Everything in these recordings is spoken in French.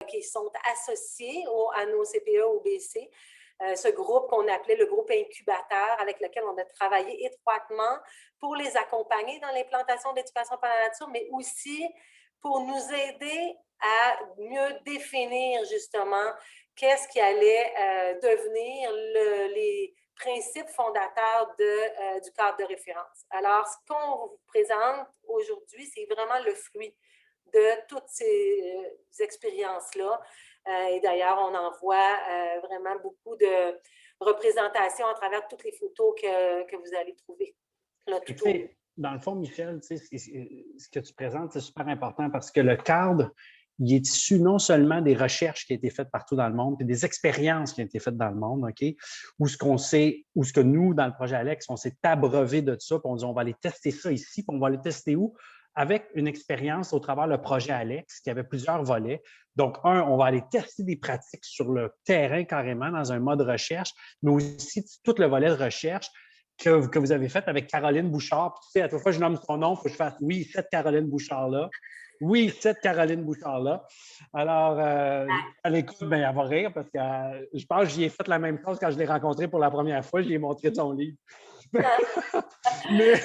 qui sont associés à nos CPE au BC. Ce groupe qu'on appelait le groupe incubateur, avec lequel on a travaillé étroitement pour les accompagner dans l'implantation de l'éducation par la nature, mais aussi pour nous aider à mieux définir justement qu'est-ce qui allait devenir les principes fondateurs du cadre de référence. Alors, ce qu'on vous présente aujourd'hui, c'est vraiment le fruit de toutes ces expériences-là. Et d'ailleurs, on en voit vraiment beaucoup de représentations à travers toutes les photos que vous allez trouver. Là, dans le fond, Michel, ce que tu présentes, c'est super important parce que le cadre, il est issu non seulement des recherches qui ont été faites partout dans le monde, puis des expériences qui ont été faites dans le monde, OK? Ou ce que nous, dans le projet Alex, on s'est abreuvé de ça, puis on dit on va aller tester ça ici, puis on va aller tester où? Avec une expérience au travers le projet Alex, qui avait plusieurs volets. Donc, on va aller tester des pratiques sur le terrain carrément, dans un mode recherche, mais aussi tout le volet de recherche que vous avez fait avec Caroline Bouchard. Puis, tu sais, à chaque fois que je nomme son nom, il faut que je fasse « Oui, cette Caroline Bouchard-là. Oui, cette Caroline Bouchard-là. » Alors, à l'écoute, elle va rire parce que je pense que j'y ai fait la même chose quand je l'ai rencontrée pour la première fois. Je lui ai montré son livre. Mais,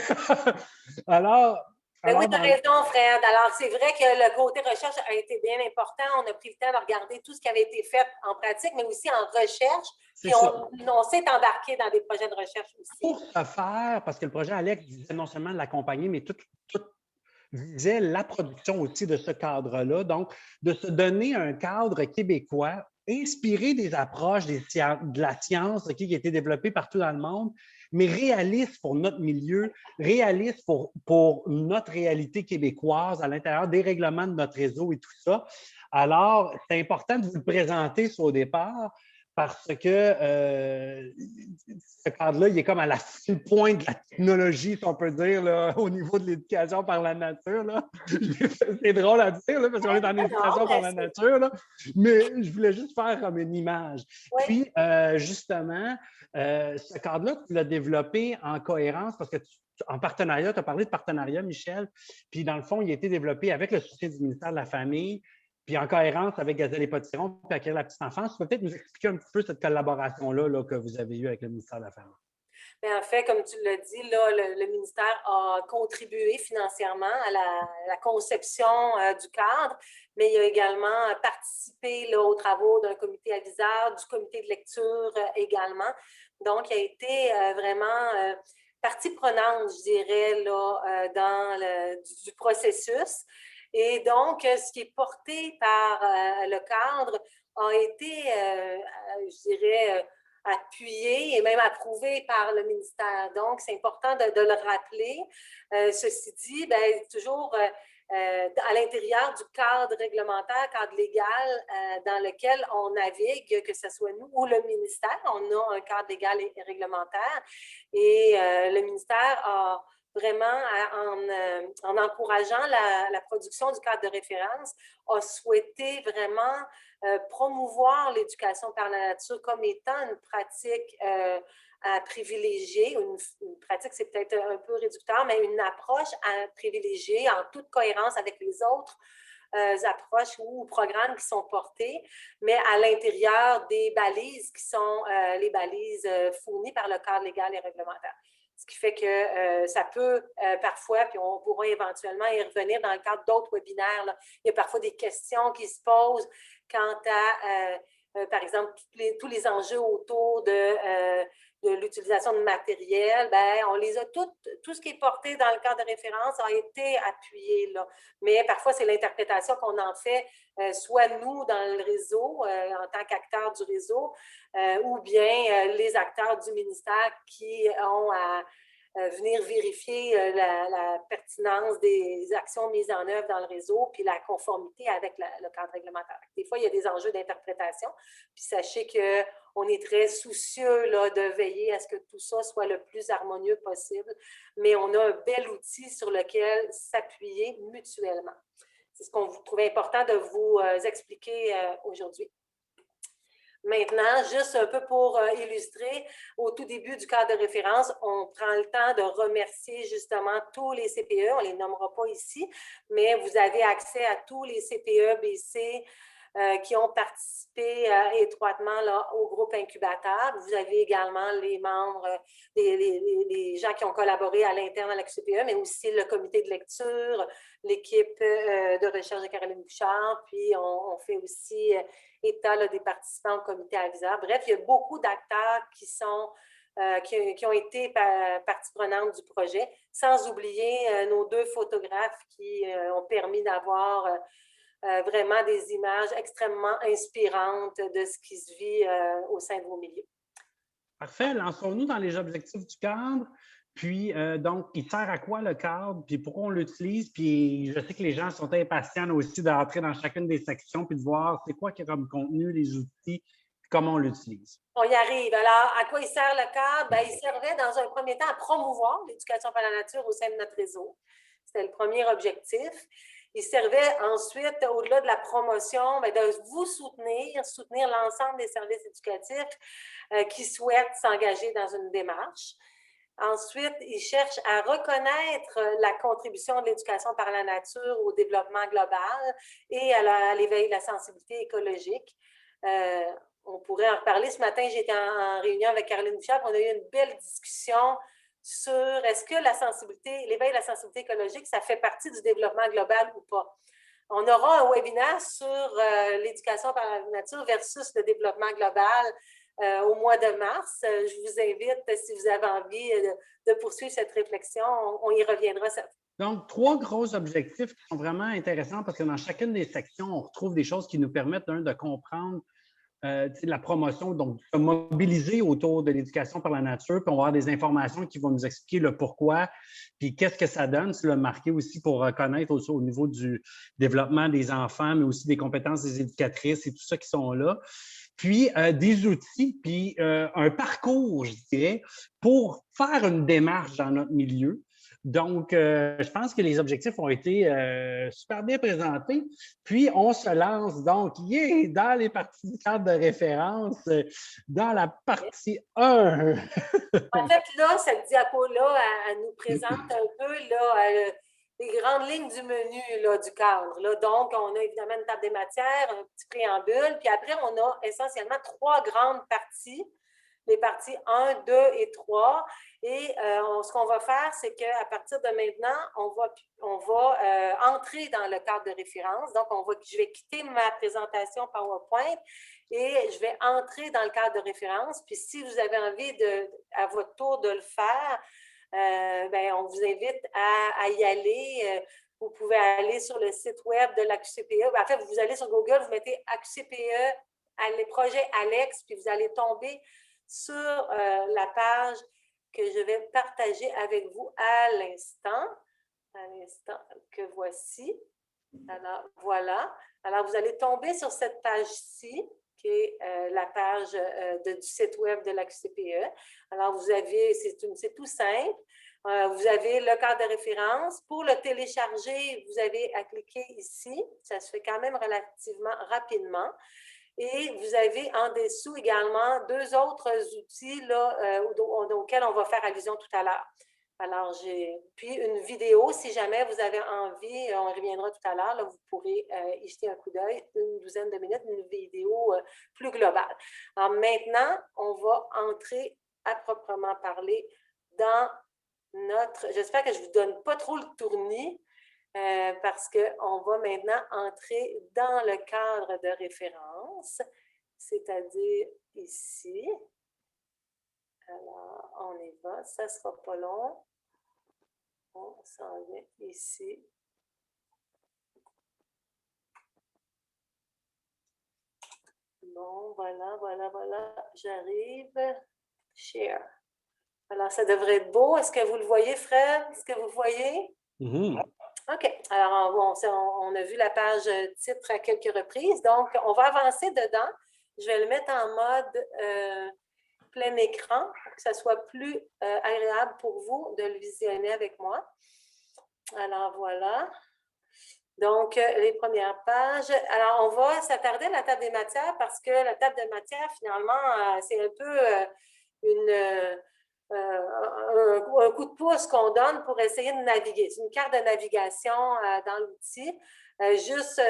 alors, oui, tu as raison, Fred. Alors, c'est vrai que le côté recherche a été bien important. On a pris le temps de regarder tout ce qui avait été fait en pratique, mais aussi en recherche. Puis on s'est embarqué dans des projets de recherche aussi. Pour ce faire, parce que le projet Alex disait non seulement de l'accompagner, mais tout visait la production aussi de ce cadre-là. Donc, de se donner un cadre québécois inspiré des approches de la science qui a été développée partout dans le monde, mais réaliste pour notre milieu, réaliste pour notre réalité québécoise à l'intérieur des règlements de notre réseau et tout ça. Alors, c'est important de vous le présenter ça, au départ, parce que ce cadre-là, il est comme à la fine pointe de la technologie, si on peut dire, là, au niveau de l'éducation par la nature. C'est drôle à dire, là, parce qu'on est dans l'éducation par la nature, là, mais je voulais juste faire comme une image. Oui. Puis, justement, ce cadre-là, tu l'as développé en cohérence parce que en partenariat, tu as parlé de partenariat, Michel, puis dans le fond, il a été développé avec le soutien du ministère de la Famille, puis en cohérence avec Gazelle et Potiron, puis Acquérir la petite enfance. Tu peux peut-être nous expliquer un petit peu cette collaboration-là que vous avez eue avec le ministère de la Famille? Bien, en fait, comme tu l'as dit, là, le ministère a contribué financièrement à la conception du cadre, mais il a également participé là, aux travaux d'un comité aviseur, du comité de lecture également. Donc, il a été vraiment partie prenante, je dirais, là, dans du processus. Et donc, ce qui est porté par le cadre a été, je dirais, appuyé et même approuvé par le ministère. Donc, c'est important de le rappeler. Ceci dit, bien, toujours à l'intérieur du cadre réglementaire, cadre légal dans lequel on navigue, que ce soit nous ou le ministère, on a un cadre légal et réglementaire. Et le ministère a vraiment, en encourageant la production du cadre de référence, a souhaité vraiment promouvoir l'éducation par la nature comme étant une pratique à privilégier. Une pratique, c'est peut-être un peu réducteur, mais une approche à privilégier en toute cohérence avec les autres approches ou programmes qui sont portés, mais à l'intérieur des balises qui sont les balises fournies par le cadre légal et réglementaire. Ce qui fait que ça peut parfois, puis on pourra éventuellement y revenir dans le cadre d'autres webinaires, là. Il y a parfois des questions qui se posent quant à, par exemple, tous les enjeux autour de l'utilisation de matériel. Bien, on les a tout ce qui est porté dans le cadre de référence a été appuyé, là. Mais parfois, c'est l'interprétation qu'on en fait, soit nous dans le réseau, en tant qu'acteurs du réseau, ou bien les acteurs du ministère qui ont à venir vérifier la pertinence des actions mises en œuvre dans le réseau, puis la conformité avec le cadre réglementaire. Des fois, il y a des enjeux d'interprétation, puis sachez qu'on est très soucieux là, de veiller à ce que tout ça soit le plus harmonieux possible, mais on a un bel outil sur lequel s'appuyer mutuellement. C'est ce qu'on vous trouvait important de vous expliquer aujourd'hui. Maintenant, juste un peu pour illustrer, au tout début du cadre de référence, on prend le temps de remercier justement tous les CPE, on ne les nommera pas ici, mais vous avez accès à tous les CPE, BC, qui ont participé étroitement là, au groupe incubateur. Vous avez également les membres, les gens qui ont collaboré à l'interne à la QCPE, mais aussi le comité de lecture, l'équipe de recherche de Caroline Bouchard, puis on fait aussi état là, des participants au comité aviseur. Bref, il y a beaucoup d'acteurs qui ont été partie prenante du projet, sans oublier nos 2 photographes qui ont permis d'avoir vraiment des images extrêmement inspirantes de ce qui se vit au sein de vos milieux. Parfait. Lançons-nous dans les objectifs du cadre. Puis, donc, il sert à quoi le cadre? Puis, pourquoi on l'utilise? Puis, je sais que les gens sont impatients aussi d'entrer dans chacune des sections puis de voir c'est quoi qui est comme contenu, les outils, comment on l'utilise. On y arrive. Alors, à quoi il sert le cadre? Bien, il servait dans un premier temps à promouvoir l'éducation par la nature au sein de notre réseau. C'était le premier objectif. Il servait ensuite, au-delà de la promotion, bien, de vous soutenir l'ensemble des services éducatifs qui souhaitent s'engager dans une démarche. Ensuite, il cherche à reconnaître la contribution de l'éducation par la nature au développement global et à l'éveil de la sensibilité écologique. On pourrait en reparler. Ce matin, j'étais en réunion avec Caroline Bouchard. On a eu une belle discussion sur est-ce que l'éveil de la sensibilité écologique, ça fait partie du développement global ou pas. On aura un webinaire sur l'éducation par la nature versus le développement global au mois de mars. Je vous invite, si vous avez envie de poursuivre cette réflexion, on y reviendra certainement. Donc, 3 gros objectifs qui sont vraiment intéressants parce que dans chacune des sections, on retrouve des choses qui nous permettent de comprendre la promotion, donc de mobiliser autour de l'éducation par la nature, puis on va avoir des informations qui vont nous expliquer le pourquoi, puis qu'est-ce que ça donne, tu l'as marqué aussi pour reconnaître aussi au niveau du développement des enfants, mais aussi des compétences des éducatrices et tout ça qui sont là. Puis des outils, puis un parcours, je dirais, pour faire une démarche dans notre milieu. Donc, je pense que les objectifs ont été super bien présentés. Puis, on se lance donc dans les parties du cadre de référence, dans la partie 1. En fait, là, cette diapo-là, elle nous présente un peu là, les grandes lignes du menu là, du cadre. Là. Donc, on a évidemment une table des matières, un petit préambule, puis après, on a essentiellement 3 grandes parties. Les parties 1, 2 et 3. Et ce qu'on va faire, c'est qu'à partir de maintenant, on va entrer dans le cadre de référence. Donc, je vais quitter ma présentation PowerPoint et je vais entrer dans le cadre de référence. Puis, si vous avez envie, à votre tour, de le faire, bien, on vous invite à y aller. Vous pouvez aller sur le site web de l'AQCPE. En fait, vous allez sur Google, vous mettez AQCPE, les projets Alex, puis vous allez tomber sur la page que je vais partager avec vous à l'instant que voici. Alors, voilà. Alors, vous allez tomber sur cette page-ci, qui est la page du site web de l'AQCPE. Alors, vous avez, c'est tout simple. Vous avez le cadre de référence. Pour le télécharger, vous avez à cliquer ici. Ça se fait quand même relativement rapidement. Et vous avez en dessous également 2 autres outils là, auxquels on va faire allusion tout à l'heure. Alors, puis une vidéo, si jamais vous avez envie, on y reviendra tout à l'heure, là, vous pourrez y jeter un coup d'œil, une douzaine de minutes, une vidéo plus globale. Alors maintenant, on va entrer à proprement parler dans notre... J'espère que je ne vous donne pas trop le tournis, parce qu'on va maintenant entrer dans le cadre de référence, c'est-à-dire ici. Alors, on y va, ça ne sera pas long. On s'en vient ici. Bon, voilà, j'arrive. Share. Alors, ça devrait être beau. Est-ce que vous le voyez, Fred? Est-ce que vous voyez? Mm-hmm. OK. Alors, on a vu la page titre à quelques reprises. Donc, on va avancer dedans. Je vais le mettre en mode plein écran pour que ça soit plus agréable pour vous de le visionner avec moi. Alors, voilà. Donc, les premières pages. Alors, on va s'attarder à la table des matières parce que la table des matières, finalement, c'est un peu un coup de pouce qu'on donne pour essayer de naviguer. C'est une carte de navigation dans l'outil. Juste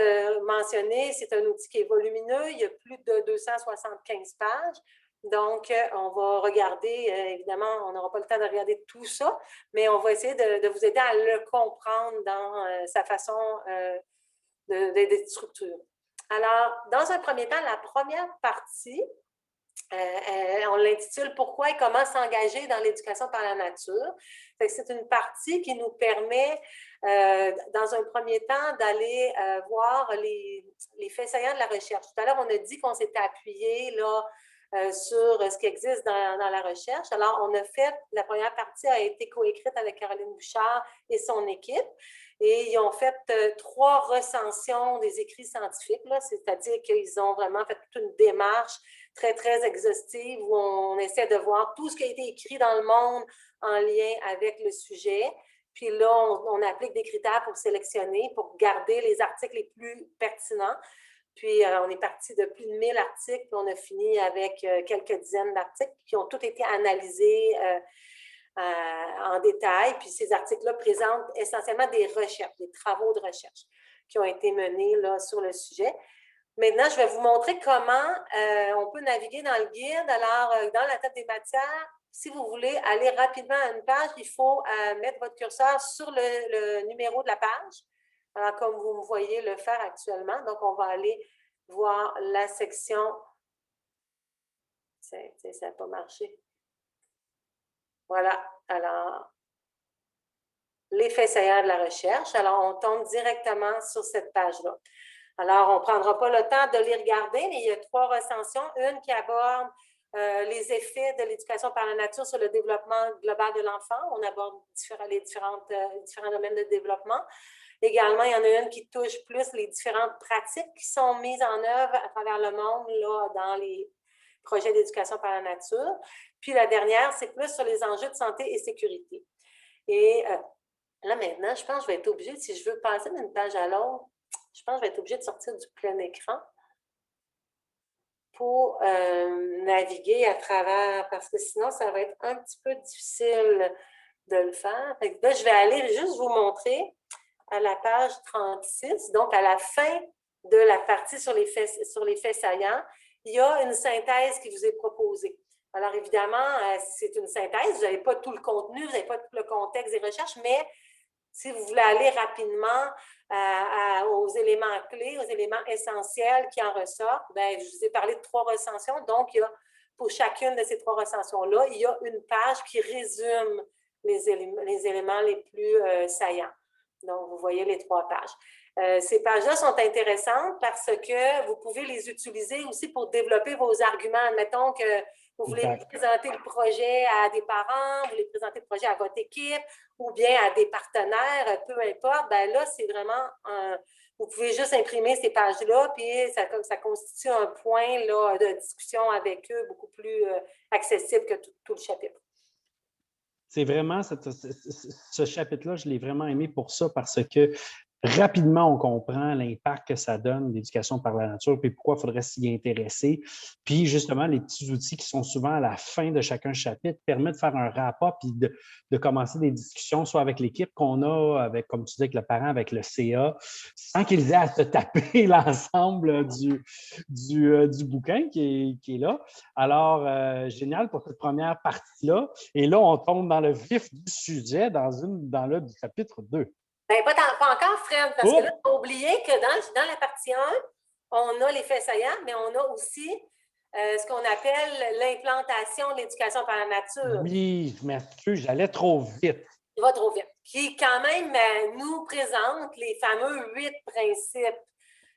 mentionner, c'est un outil qui est volumineux, il y a plus de 275 pages. Donc, on va regarder, évidemment, on n'aura pas le temps de regarder tout ça, mais on va essayer de vous aider à le comprendre dans sa façon d'être structurée. Alors, dans un premier temps, la première partie, on l'intitule « Pourquoi et comment s'engager dans l'éducation par la nature ». C'est une partie qui nous permet, dans un premier temps, d'aller voir les faits saillants de la recherche. Tout à l'heure, on a dit qu'on s'était appuyé là, sur ce qui existe dans la recherche. Alors, on a fait, la première partie a été coécrite avec Caroline Bouchard et son équipe. Et ils ont fait 3 recensions des écrits scientifiques, c'est-à-dire qu'ils ont vraiment fait toute une démarche très, très exhaustive où on essaie de voir tout ce qui a été écrit dans le monde en lien avec le sujet. Puis là, on applique des critères pour sélectionner, pour garder les articles les plus pertinents. Puis, on est parti de plus de 1000 articles, puis on a fini avec quelques dizaines d'articles qui ont tous été analysés en détail. Puis, ces articles-là présentent essentiellement des recherches, des travaux de recherche qui ont été menés là, sur le sujet. Maintenant, je vais vous montrer comment on peut naviguer dans le guide. Alors, dans la table des matières, si vous voulez aller rapidement à une page, il faut mettre votre curseur sur le numéro de la page. Alors, comme vous me voyez le faire actuellement. Donc, on va aller voir la section. Ça n'a pas marché. Voilà. Alors, les faits saillants de la recherche. Alors, on tombe directement sur cette page-là. Alors, on ne prendra pas le temps de les regarder, mais il y a 3 recensions. Une qui aborde les effets de l'éducation par la nature sur le développement global de l'enfant. On aborde différents domaines de développement. Également, il y en a une qui touche plus les différentes pratiques qui sont mises en œuvre à travers le monde là, dans les projets d'éducation par la nature. Puis la dernière, c'est plus sur les enjeux de santé et sécurité. Et là, maintenant, je pense que je vais être obligée, si je veux passer d'une page à l'autre, je pense que je vais être obligée de sortir du plein écran pour naviguer à travers, parce que sinon, ça va être un petit peu difficile de le faire. Fait que là, je vais aller juste vous montrer à la page 36, donc à la fin de la partie sur les faits saillants, il y a une synthèse qui vous est proposée. Alors, évidemment, c'est une synthèse, vous n'avez pas tout le contenu, vous n'avez pas tout le contexte des recherches, mais si vous voulez aller rapidement aux éléments clés, aux éléments essentiels qui en ressortent, bien, je vous ai parlé de 3 recensions, donc il y a, pour chacune de ces 3 recensions-là, il y a une page qui résume les éléments les plus saillants. Donc, vous voyez les 3 pages. Ces pages-là sont intéressantes parce que vous pouvez les utiliser aussi pour développer vos arguments. Admettons que vous voulez présenter le projet à des parents, vous voulez présenter le projet à votre équipe ou bien à des partenaires, peu importe. Bien là, c'est vraiment vous pouvez juste imprimer ces pages-là, puis ça constitue un point là, de discussion avec eux beaucoup plus accessible que tout le chapitre. C'est vraiment, ce chapitre-là, je l'ai vraiment aimé pour ça, parce que rapidement, on comprend l'impact que ça donne, l'éducation par la nature, puis pourquoi il faudrait s'y intéresser. Puis justement, les petits outils qui sont souvent à la fin de chacun chapitre permettent de faire un rapport, puis de commencer des discussions, soit avec l'équipe qu'on a, avec, comme tu dis, avec le parent, avec le CA, sans qu'ils aient à se taper l'ensemble du bouquin qui est là. Alors, génial pour cette première partie-là. Et là, on tombe dans le vif du sujet, dans le du chapitre 2. Bien, pas encore, Fred, parce que là, il faut oublier que dans la partie 1, on a les faits saillants, mais on a aussi ce qu'on appelle l'implantation de l'éducation par la nature. Oui, je m'excuse, j'allais trop vite. Il va trop vite. Qui, quand même, nous présente les fameux 8 principes.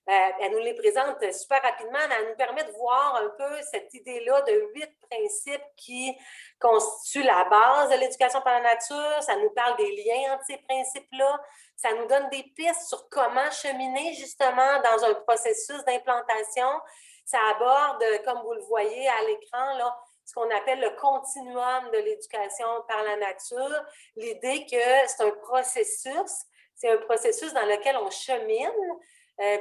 Elle nous les présente super rapidement, mais elle nous permet de voir un peu cette idée-là de 8 principes qui constituent la base de l'éducation par la nature. Ça nous parle des liens entre ces principes-là. Ça nous donne des pistes sur comment cheminer justement dans un processus d'implantation. Ça aborde, comme vous le voyez à l'écran, là, ce qu'on appelle le continuum de l'éducation par la nature. L'idée que c'est un processus dans lequel on chemine.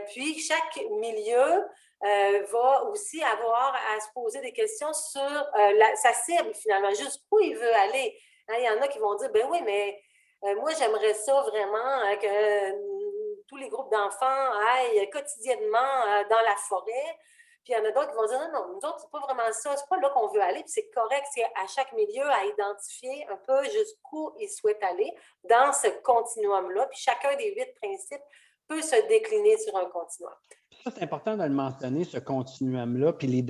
Puis, chaque milieu va aussi avoir à se poser des questions sur sa cible, finalement, jusqu'où il veut aller. Hein, il y en a qui vont dire, ben oui, mais moi, j'aimerais ça vraiment que tous les groupes d'enfants aillent quotidiennement dans la forêt. Puis il y en a d'autres qui vont dire, non, non, nous autres, c'est pas vraiment ça, c'est pas là qu'on veut aller. Puis c'est correct, c'est à chaque milieu à identifier un peu jusqu'où il souhaite aller dans ce continuum-là. Puis chacun des 8 principes peut se décliner sur un continuum. Ça, c'est important de le mentionner, ce continuum-là, puis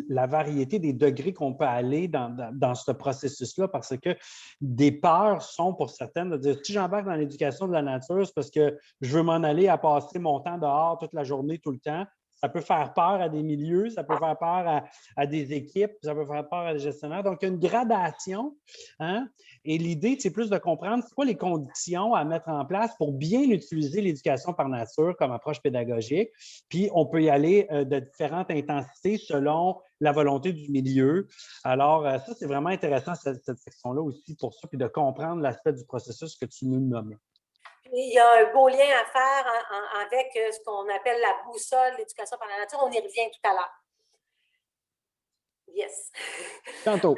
la variété des degrés qu'on peut aller dans ce processus-là, parce que des peurs sont pour certaines de dire, si j'embarque dans l'éducation de la nature, c'est parce que je veux m'en aller à passer mon temps dehors toute la journée, tout le temps. Ça peut faire peur à des milieux, ça peut faire peur à des équipes, ça peut faire peur à des gestionnaires. Donc, il y a une gradation. Hein? Et l'idée, c'est plus de comprendre c'est quoi les conditions à mettre en place pour bien utiliser l'éducation par nature comme approche pédagogique. Puis, on peut y aller de différentes intensités selon la volonté du milieu. Alors, ça, c'est vraiment intéressant, cette section-là aussi pour ça, puis de comprendre l'aspect du processus que tu nous nommes. Il y a un beau lien à faire avec ce qu'on appelle la boussole, l'éducation par la nature. On y revient tout à l'heure. Yes. Tantôt.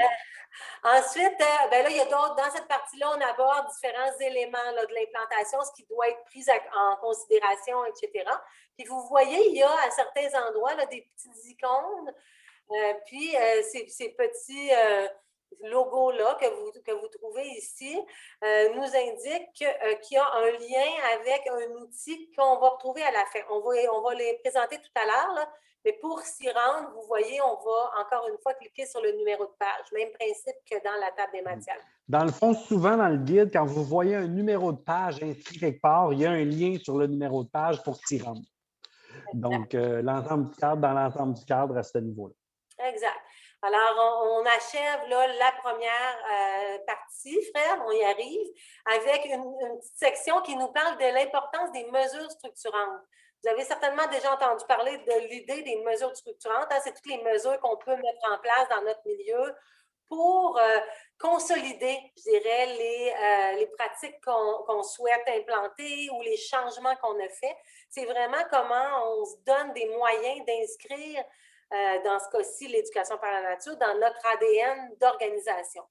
Ensuite, ben là, il y a d'autres. Dans cette partie-là, on aborde différents éléments là, de l'implantation, ce qui doit être pris en considération, etc. Puis vous voyez, il y a à certains endroits là, des petites icônes. Puis ces petits logos-là que vous trouvez ici nous indiquent qu'il y a un lien avec un outil qu'on va retrouver à la fin. On va les présenter tout à l'heure, mais pour s'y rendre, vous voyez, on va encore une fois cliquer sur le numéro de page. Même principe que dans la table des matières. Dans le fond, souvent dans le guide, quand vous voyez un numéro de page inscrit quelque part, il y a un lien sur le numéro de page pour s'y rendre. Donc, l'ensemble du cadre, dans l'ensemble du cadre à ce niveau-là. Exact. Alors, on achève là, la première partie, Fred, on y arrive, avec une petite section qui nous parle de l'importance des mesures structurantes. Vous avez certainement déjà entendu parler de l'idée des mesures structurantes. Hein? C'est toutes les mesures qu'on peut mettre en place dans notre milieu pour consolider, je dirais, les pratiques qu'on souhaite implanter ou les changements qu'on a faits. C'est vraiment comment on se donne des moyens d'inscrire dans ce cas-ci, l'éducation par la nature, dans notre ADN d'organisation.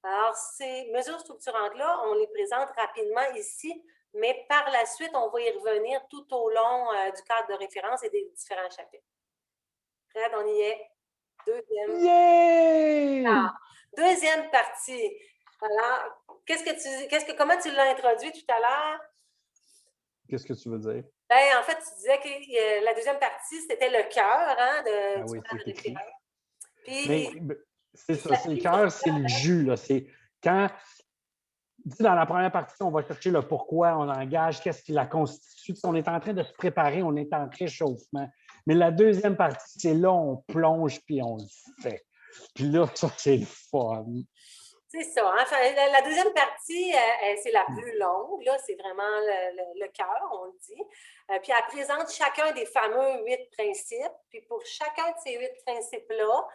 Alors, ces mesures structurantes-là, on les présente rapidement ici, mais par la suite, on va y revenir tout au long du cadre de référence et des différents chapitres. Fred, on y est. Deuxième partie. Alors, comment tu l'as introduit tout à l'heure? Qu'est-ce que tu veux dire? Ben, en fait, tu disais que la deuxième partie, c'était le cœur du cadre de référence. Puis, c'est ça, c'est le cœur, c'est le jus. C'est quand, dans la première partie, on va chercher le pourquoi on engage, qu'est-ce qui la constitue. On est en train de se préparer, on est en réchauffement. Mais la deuxième partie, c'est là on plonge puis on le fait. Puis là, ça, c'est le fun. C'est ça. Enfin, la deuxième partie, c'est la plus longue. Là, c'est vraiment le cœur, on le dit. Puis elle présente chacun des fameux 8 principes. Puis pour chacun de ces 8 principes-là,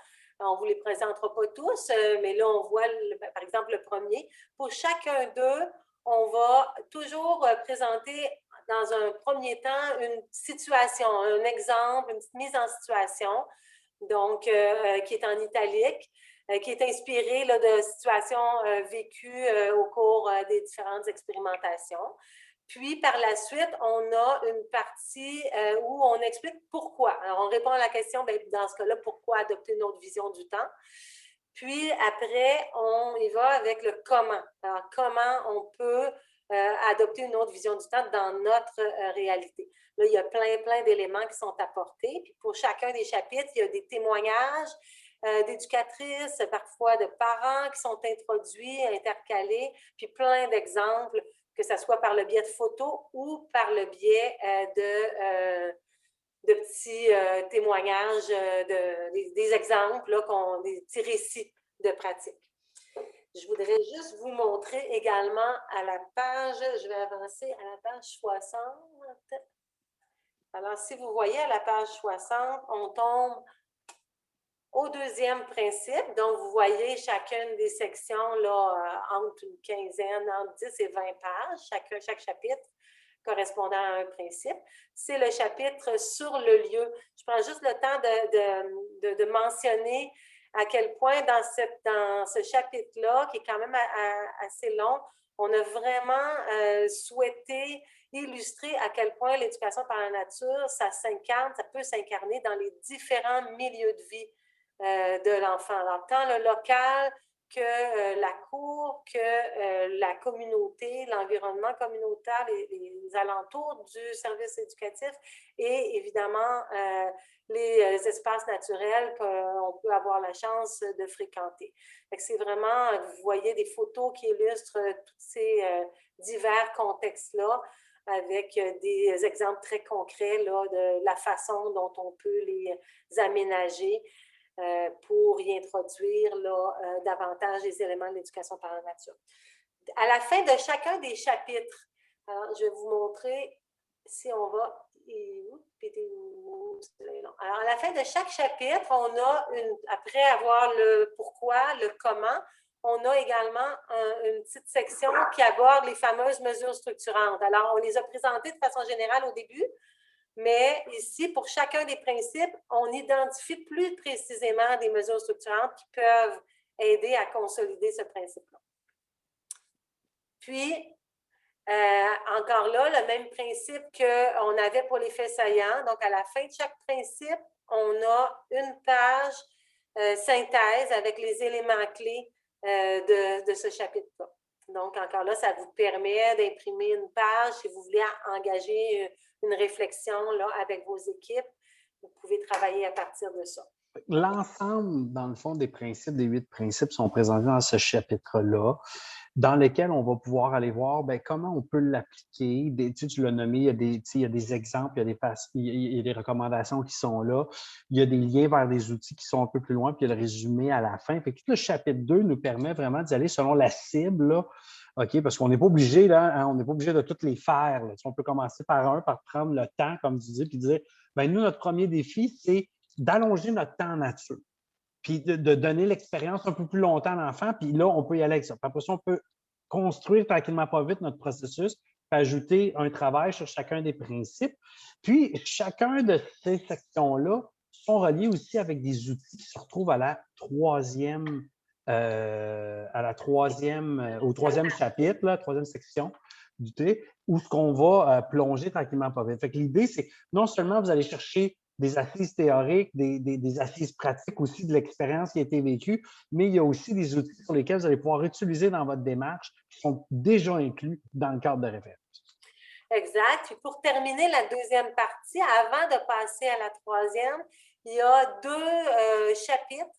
on ne vous les présentera pas tous, mais là, on voit, par exemple, le premier. Pour chacun d'eux, on va toujours présenter dans un premier temps une situation, un exemple, une petite mise en situation, donc qui est en italique, qui est inspiré là, de situations vécues au cours des différentes expérimentations. Puis, par la suite, on a une partie où on explique pourquoi. Alors, on répond à la question, bien, dans ce cas-là, pourquoi adopter une autre vision du temps? Puis, après, on y va avec le comment. Alors, comment on peut adopter une autre vision du temps dans notre réalité. Là, il y a plein d'éléments qui sont apportés. Puis, pour chacun des chapitres, il y a des témoignages d'éducatrices, parfois de parents qui sont introduits, intercalés, puis plein d'exemples, que ce soit par le biais de photos ou par le biais de petits témoignages, des exemples, là, des petits récits de pratique. Je voudrais juste vous montrer également à la page, je vais avancer à la page 60. Alors, si vous voyez à la page 60, on tombe au deuxième principe. Donc, vous voyez chacune des sections là, entre une quinzaine, entre 10 et 20 pages, chaque chapitre. correspondant à un principe. C'est le chapitre sur le lieu. Je prends juste le temps de mentionner à quel point dans ce chapitre-là, qui est quand même assez long, on a vraiment souhaité illustrer à quel point l'éducation par la nature, ça peut s'incarner dans les différents milieux de vie de l'enfant. Alors, tant le local que la cour, que la communauté, l'environnement communautaire, les alentours du service éducatif et évidemment les espaces naturels qu'on peut avoir la chance de fréquenter. C'est vraiment, vous voyez des photos qui illustrent tous ces divers contextes-là avec des exemples très concrets là, de la façon dont on peut les aménager pour y introduire là, davantage les éléments de l'éducation par la nature. À la fin de chacun des chapitres, alors, je vais vous montrer si on va... Alors, à la fin de chaque chapitre, on a, après avoir le pourquoi, le comment, on a également une petite section qui aborde les fameuses mesures structurantes. Alors, on les a présentées de façon générale au début, mais ici, pour chacun des principes, on identifie plus précisément des mesures structurantes qui peuvent aider à consolider ce principe-là. Puis, encore là, le même principe qu'on avait pour les faits saillants. Donc, à la fin de chaque principe, on a une page synthèse avec les éléments clés de ce chapitre-là. Donc, encore là, ça vous permet d'imprimer une page. Si vous voulez engager une réflexion là, avec vos équipes, vous pouvez travailler à partir de ça. L'ensemble, dans le fond, des principes, des 8 principes sont présentés dans ce chapitre-là, dans lequel on va pouvoir aller voir comment on peut l'appliquer. Tu l'as nommé, il y a des exemples, il y a des recommandations qui sont là, il y a des liens vers des outils qui sont un peu plus loin, puis il y a le résumé à la fin. Fait que tout le chapitre 2 nous permet vraiment d'y aller selon la cible, là. OK, parce qu'on n'est pas obligé, là, hein, on n'est pas obligé de toutes les faire. Là. On peut commencer par prendre le temps, comme tu dis, puis dire, nous, notre premier défi, c'est d'allonger notre temps en nature, puis de donner l'expérience un peu plus longtemps à l'enfant, puis là, on peut y aller avec ça. Puis après ça, on peut construire tranquillement pas vite notre processus, puis ajouter un travail sur chacun des principes. Puis, chacun de ces sections-là sont reliés aussi avec des outils qui se retrouvent à la troisième au troisième chapitre, la troisième section du T, où ce qu'on va plonger tranquillement pas vite. Fait que l'idée, c'est non seulement vous allez chercher des assises théoriques, des assises pratiques aussi de l'expérience qui a été vécue, mais il y a aussi des outils sur lesquels vous allez pouvoir utiliser dans votre démarche qui sont déjà inclus dans le cadre de référence. Exact. Puis pour terminer la deuxième partie, avant de passer à la troisième, il y a deux chapitres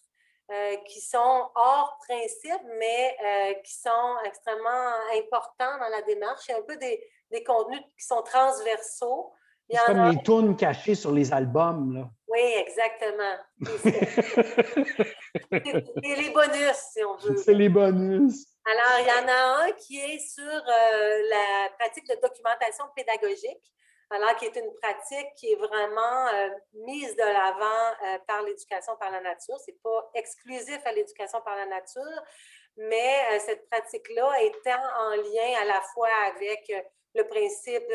qui sont hors principe, mais qui sont extrêmement importants dans la démarche. Il y a un peu des contenus qui sont transversaux. C'est comme les tunes cachées sur les albums, là. Oui, exactement. Et les bonus, si on veut. C'est les bonus. Alors, il y en a un qui est sur la pratique de documentation pédagogique, alors qui est une pratique qui est vraiment mise de l'avant par l'éducation par la nature. Ce n'est pas exclusif à l'éducation par la nature, mais cette pratique-là étant en lien à la fois avec le principe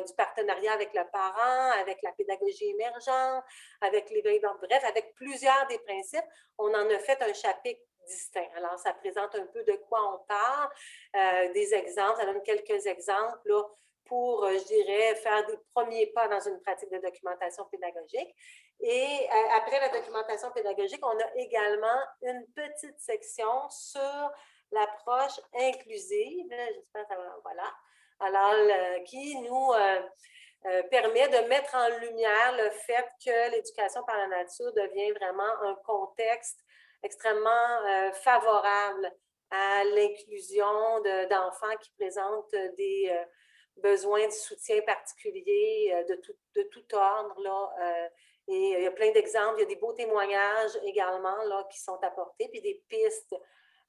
du partenariat avec le parent, avec la pédagogie émergente, avec l'éveil, bref, avec plusieurs des principes, on en a fait un chapitre distinct. Alors, ça présente un peu de quoi on parle, des exemples, ça donne quelques exemples là, pour, je dirais, faire des premiers pas dans une pratique de documentation pédagogique. Et après la documentation pédagogique, on a également une petite section sur l'approche inclusive. J'espère que ça va, voilà. Alors, qui nous permet de mettre en lumière le fait que l'éducation par la nature devient vraiment un contexte extrêmement favorable à l'inclusion d'enfants qui présentent des besoins de soutien particuliers de tout ordre. Là, et il y a plein d'exemples, il y a des beaux témoignages également là, qui sont apportés, puis des pistes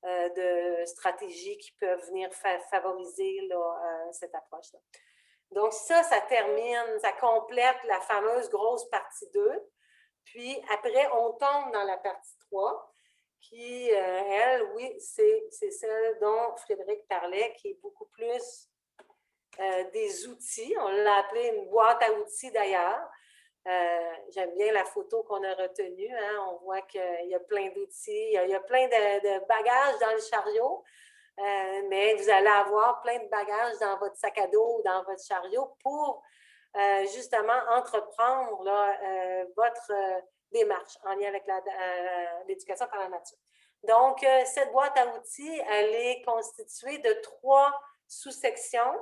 de stratégies qui peuvent venir favoriser là, cette approche-là. Donc ça termine, ça complète la fameuse grosse partie 2. Puis après, on tombe dans la partie 3, qui, elle, oui, c'est celle dont Frédéric parlait, qui est beaucoup plus des outils. On l'a appelé une boîte à outils d'ailleurs. J'aime bien la photo qu'on a retenue. Hein. On voit qu'il y a plein d'outils, il y a plein de bagages dans le chariot, mais vous allez avoir plein de bagages dans votre sac à dos ou dans votre chariot pour justement entreprendre là, votre démarche en lien avec l'éducation par la nature. Donc, cette boîte à outils, elle est constituée de 3 sous-sections.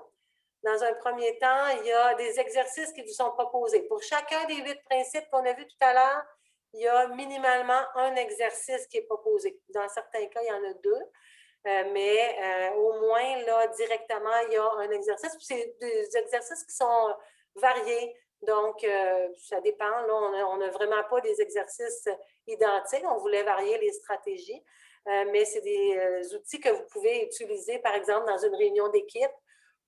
Dans un premier temps, il y a des exercices qui vous sont proposés. Pour chacun des 8 principes qu'on a vus tout à l'heure, il y a minimalement un exercice qui est proposé. Dans certains cas, il y en a 2, mais au moins, là, directement, il y a un exercice. C'est des exercices qui sont variés. Donc, ça dépend. Là, on n'a vraiment pas des exercices identiques. On voulait varier les stratégies, mais c'est des outils que vous pouvez utiliser, par exemple, dans une réunion d'équipe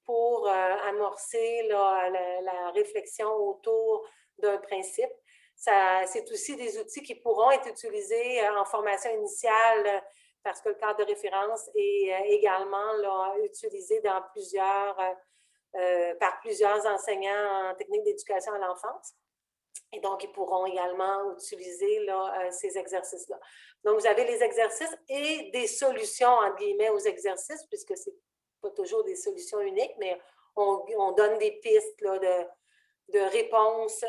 pour amorcer là, la réflexion autour d'un principe. C'est aussi des outils qui pourront être utilisés en formation initiale parce que le cadre de référence est également là, utilisé dans par plusieurs enseignants en technique d'éducation à l'enfance. Et donc, ils pourront également utiliser là, ces exercices-là. Donc, vous avez les exercices et des solutions, entre guillemets, aux exercices, puisque c'est pas toujours des solutions uniques, mais on donne des pistes là, de réponses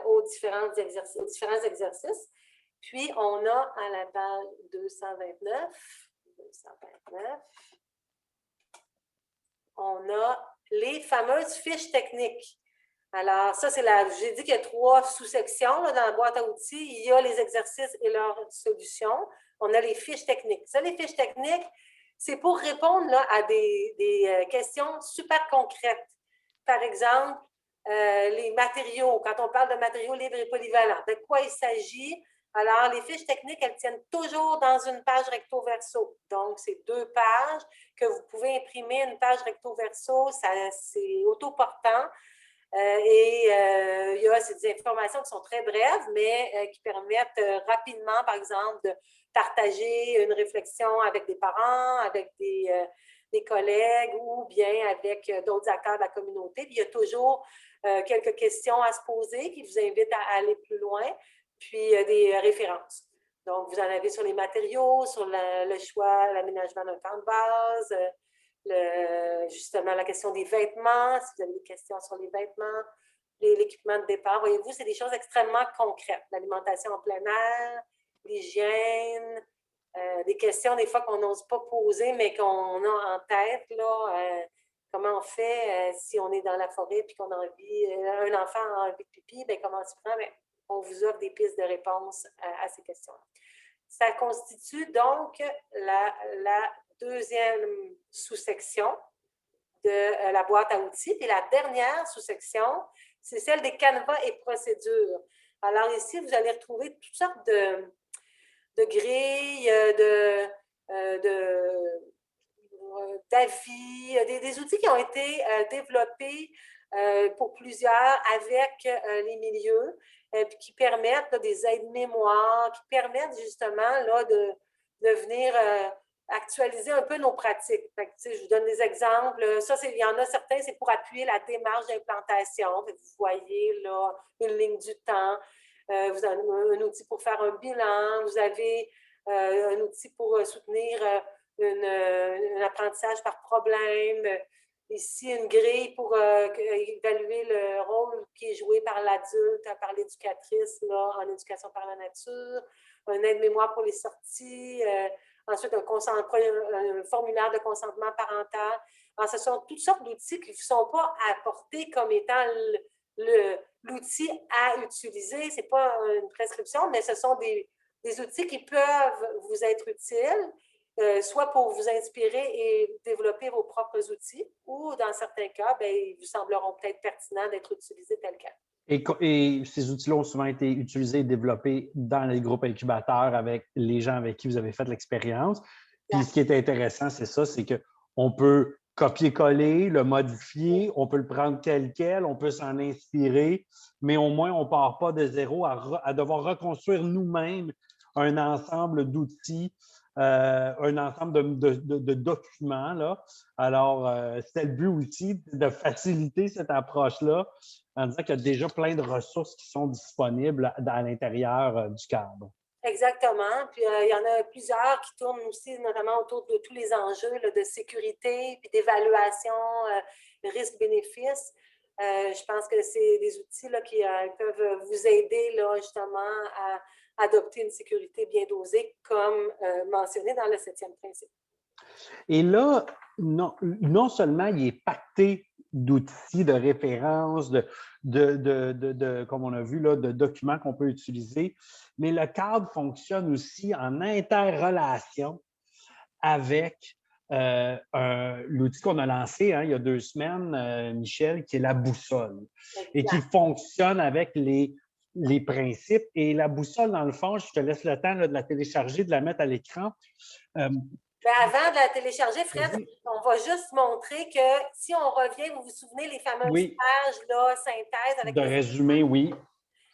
aux différents exercices. Puis, on a à la page 229, on a les fameuses fiches techniques. Alors, ça, j'ai dit qu'il y a 3 sous-sections dans la boîte à outils. Il y a les exercices et leurs solutions. On a les fiches techniques. Ça, les fiches techniques, c'est pour répondre là, à des questions super concrètes. Par exemple, les matériaux. Quand on parle de matériaux libres et polyvalents, de quoi il s'agit? Alors, les fiches techniques, elles tiennent toujours dans une page recto-verso. Donc, c'est 2 pages que vous pouvez imprimer. Une page recto-verso, c'est autoportant. Il y a des informations qui sont très brèves, mais qui permettent rapidement, par exemple, de partager une réflexion avec des parents, avec des collègues ou bien avec d'autres acteurs de la communauté. Puis, il y a toujours quelques questions à se poser qui vous invitent à aller plus loin, puis des références. Donc, vous en avez sur les matériaux, sur le choix, l'aménagement d'un camp de base, justement la question des vêtements, si vous avez des questions sur les vêtements, l'équipement de départ. Voyez-vous, c'est des choses extrêmement concrètes. L'alimentation en plein air, l'hygiène, des questions des fois qu'on n'ose pas poser, mais qu'on a en tête, là, comment on fait si on est dans la forêt et qu'on a envie, un enfant a envie de pipi, bien, comment on s'y prend? Bien, on vous offre des pistes de réponse à ces questions-là. Ça constitue donc la deuxième sous-section de la boîte à outils. Et la dernière sous-section, c'est celle des canevas et procédures. Alors ici, vous allez retrouver toutes sortes de grilles, d'avis, des outils qui ont été développés pour plusieurs avec les milieux, qui permettent là, des aides-mémoire, qui permettent justement là, de venir actualiser un peu nos pratiques. Fait que, je vous donne des exemples. Ça, il y en a certains, c'est pour appuyer la démarche d'implantation. Vous voyez là une ligne du temps. Vous avez un outil pour faire un bilan. Vous avez un outil pour soutenir un apprentissage par problème. Ici, une grille pour évaluer le rôle qui est joué par l'adulte, par l'éducatrice en éducation par la nature. Un aide-mémoire pour les sorties. Ensuite, un formulaire de consentement parental. Alors, ce sont toutes sortes d'outils qui ne sont pas apportés comme étant l'outil à utiliser. Ce n'est pas une prescription, mais ce sont des outils qui peuvent vous être utiles, soit pour vous inspirer et développer vos propres outils, ou dans certains cas, bien, ils vous sembleront peut-être pertinents d'être utilisés tel quel. Et ces outils-là ont souvent été utilisés et développés dans les groupes incubateurs avec les gens avec qui vous avez fait l'expérience. Puis ce qui est intéressant, c'est ça, c'est qu'on peut copier-coller, le modifier, on peut le prendre tel quel, on peut s'en inspirer, mais au moins, on ne part pas de zéro à devoir reconstruire nous-mêmes un ensemble d'outils un ensemble de documents. Là. Alors, c'était le but aussi de faciliter cette approche-là en disant qu'il y a déjà plein de ressources qui sont disponibles à l'intérieur du cadre. Exactement. Puis il y en a plusieurs qui tournent aussi, notamment autour de tous les enjeux là, de sécurité puis d'évaluation, risque-bénéfice. Je pense que c'est des outils là, qui peuvent vous aider là, justement à adopter une sécurité bien dosée, comme mentionné dans le 7e principe. Et là, non seulement il est pacté d'outils, de références, comme on a vu, là, de documents qu'on peut utiliser, mais le cadre fonctionne aussi en interrelation avec l'outil qu'on a lancé il y a 2 semaines, Michel, qui est la boussole, et qui fonctionne avec les principes. Et la boussole, dans le fond, je te laisse le temps là, de la télécharger, de la mettre à l'écran. Avant de la télécharger, Fred, on va juste montrer que si on revient, vous vous souvenez, les fameuses pages là, synthèse avec de résumé, oui.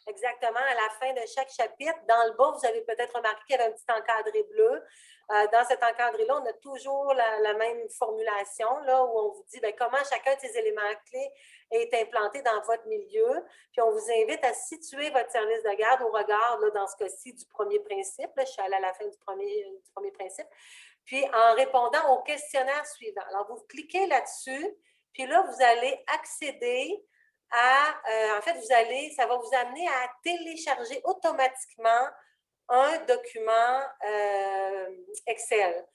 Exactement, à la fin de chaque chapitre. Dans le bas, vous avez peut-être remarqué qu'il y avait un petit encadré bleu. Dans cet encadré-là, on a toujours la même formulation là, où on vous dit comment chacun de ces éléments clés est implanté dans votre milieu. Puis on vous invite à situer votre service de garde au regard, là, dans ce cas-ci, du premier principe. Là, je suis allée à la fin du premier principe. Puis en répondant au questionnaire suivant. Alors, vous cliquez là-dessus, puis là, vous allez accéder en fait, ça va vous amener à télécharger automatiquement un document Excel.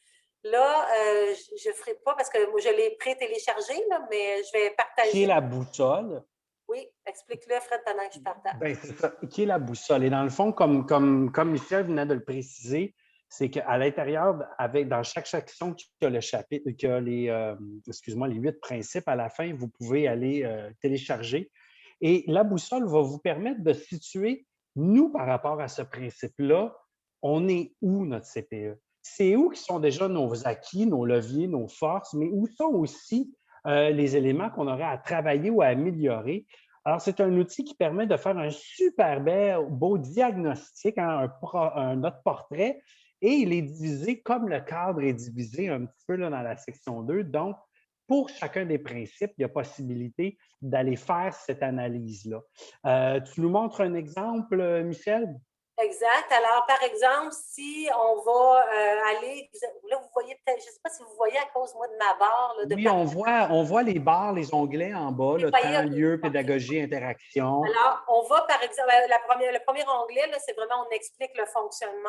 Là, je ne ferai pas parce que moi, je l'ai pré-téléchargé, mais je vais partager. Qui est la boussole? Oui, explique-le, Fred, pendant que je partage. Bien, c'est ça. Qui est la boussole? Et dans le fond, comme Michel venait de le préciser, c'est qu'à l'intérieur, dans chaque section qui a le chapitre, qui a les 8 principes à la fin, vous pouvez aller télécharger. Et la boussole va vous permettre de situer, nous, par rapport à ce principe-là, on est où notre CPE? C'est où qui sont déjà nos acquis, nos leviers, nos forces, mais où sont aussi les éléments qu'on aurait à travailler ou à améliorer? Alors, c'est un outil qui permet de faire un super beau diagnostic, notre portrait, et il est divisé comme le cadre est divisé un petit peu là, dans la section 2. Donc, pour chacun des principes, il y a possibilité d'aller faire cette analyse-là. Tu nous montres un exemple, Michel? Exact. Alors, par exemple, si on va aller, là, vous voyez peut-être, je ne sais pas si vous voyez à cause, moi, de ma barre. Là, oui, on voit les barres, les onglets en bas, le temps, lieu, pédagogie, interaction. Alors, on va, par exemple, le premier onglet, c'est vraiment, on explique le fonctionnement.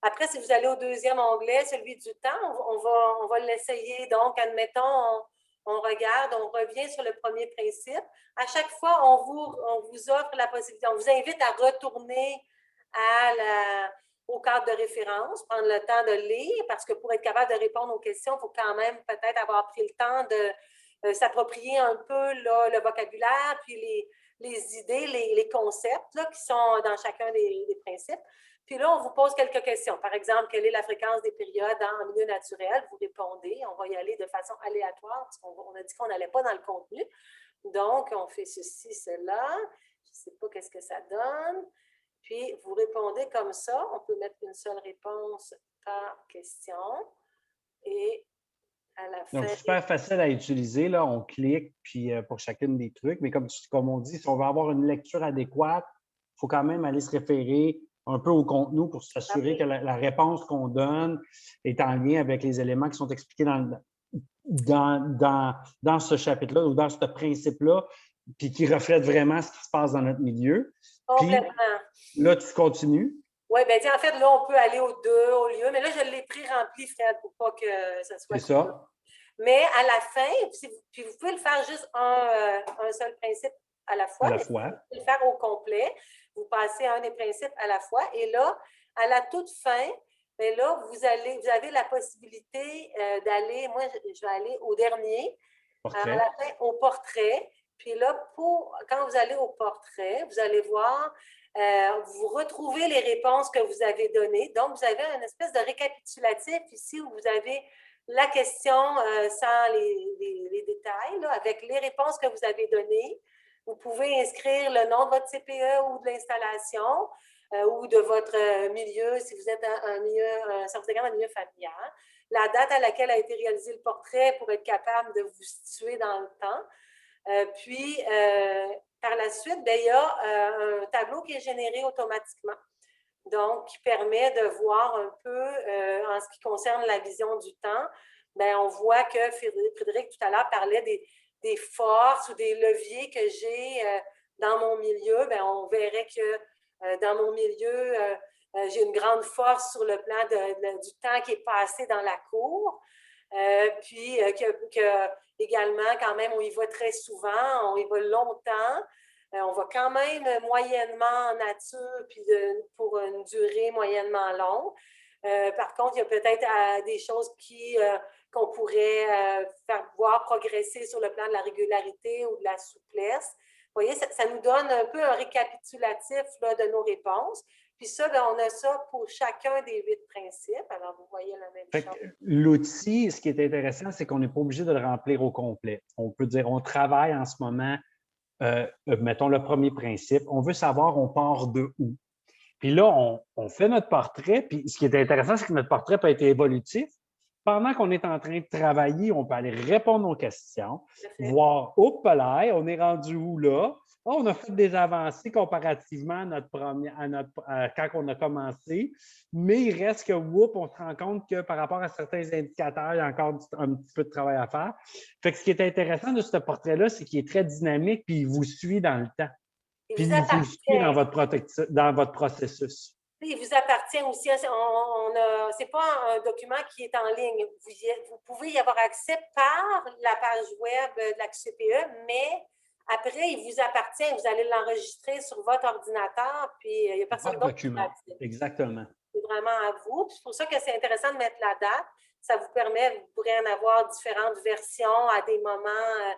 Après, si vous allez au deuxième onglet, celui du temps, on va l'essayer. Donc, admettons, on regarde, on revient sur le premier principe. À chaque fois, on vous offre la possibilité, on vous invite à retourner au cadre de référence, prendre le temps de lire, parce que pour être capable de répondre aux questions, il faut quand même peut-être avoir pris le temps de s'approprier un peu là, le vocabulaire, puis les idées, les concepts là, qui sont dans chacun des principes. Puis là, on vous pose quelques questions. Par exemple, quelle est la fréquence des périodes en milieu naturel? Vous répondez. On va y aller de façon aléatoire, parce qu'on a dit qu'on n'allait pas dans le contenu. Donc, on fait ceci, cela. Je ne sais pas qu'est-ce que ça donne. Puis, vous répondez comme ça. On peut mettre une seule réponse par question. Et à la fin... Donc, super facile à utiliser. Là, on clique puis, pour chacune des trucs. Mais comme on dit, si on veut avoir une lecture adéquate, il faut quand même aller se référer un peu au contenu pour s'assurer que la réponse qu'on donne est en lien avec les éléments qui sont expliqués dans ce chapitre-là ou dans ce principe-là, puis qui reflète vraiment ce qui se passe dans notre milieu. Complètement. Puis, là, tu continues. Oui, bien, en fait, là, on peut aller au lieu, mais là, je l'ai pré-rempli, Fred, pour pas que ça soit... C'est ça. Mais à la fin, puis vous pouvez le faire juste un seul principe à la fois. À la fois. Vous pouvez le faire au complet. Vous passez un des principes à la fois. Et là, à la toute fin, bien là, vous avez la possibilité d'aller, moi, je vais aller au dernier, à la fin, au portrait. Puis là, quand vous allez au portrait, vous allez voir, vous retrouvez les réponses que vous avez données. Donc, vous avez une espèce de récapitulatif ici où vous avez la question sans les détails, là, avec les réponses que vous avez données. Vous pouvez inscrire le nom de votre CPE ou de l'installation. ou de votre milieu, si vous êtes un certificat dans un milieu familial, la date à laquelle a été réalisé le portrait pour être capable de vous situer dans le temps. Puis, par la suite, bien, il y a un tableau qui est généré automatiquement, donc qui permet de voir un peu, en ce qui concerne la vision du temps, bien, on voit que Frédéric, tout à l'heure, parlait des forces ou des leviers que j'ai dans mon milieu. Bien, on verrait que dans mon milieu, j'ai une grande force sur le plan du temps qui est passé dans la cour. Puis également, quand même, on y va très souvent, on y va longtemps. On va quand même moyennement en nature, puis pour une durée moyennement longue. Par contre, il y a peut-être des choses qu'on pourrait faire voir progresser sur le plan de la régularité ou de la souplesse. Vous voyez, ça nous donne un peu un récapitulatif là, de nos réponses. Puis ça, bien, on a ça pour chacun des 8 principes. Alors, vous voyez la même chose. L'outil, ce qui est intéressant, c'est qu'on n'est pas obligé de le remplir au complet. On peut dire, on travaille en ce moment, mettons le premier principe, on veut savoir on part de où. Puis là, on fait notre portrait, puis ce qui est intéressant, c'est que notre portrait peut être évolutif. Pendant qu'on est en train de travailler, on peut aller répondre aux questions, voir, oups là, on est rendu où là? Oh, on a fait des avancées comparativement quand on a commencé, mais il reste que, oups, on se rend compte que par rapport à certains indicateurs, il y a encore un petit peu de travail à faire. Fait que ce qui est intéressant de ce portrait-là, c'est qu'il est très dynamique, puis il vous suit dans le temps. Puis il vous suit dans votre processus. Il vous appartient aussi. Ce n'est pas un document qui est en ligne. Vous pouvez y avoir accès par la page web de la QCPE, mais après, il vous appartient. Vous allez l'enregistrer sur votre ordinateur, puis il n'y a personne d'autre qui document. Exactement. C'est vraiment à vous. C'est pour ça que c'est intéressant de mettre la date. Ça vous permet, vous pourrez en avoir différentes versions à des moments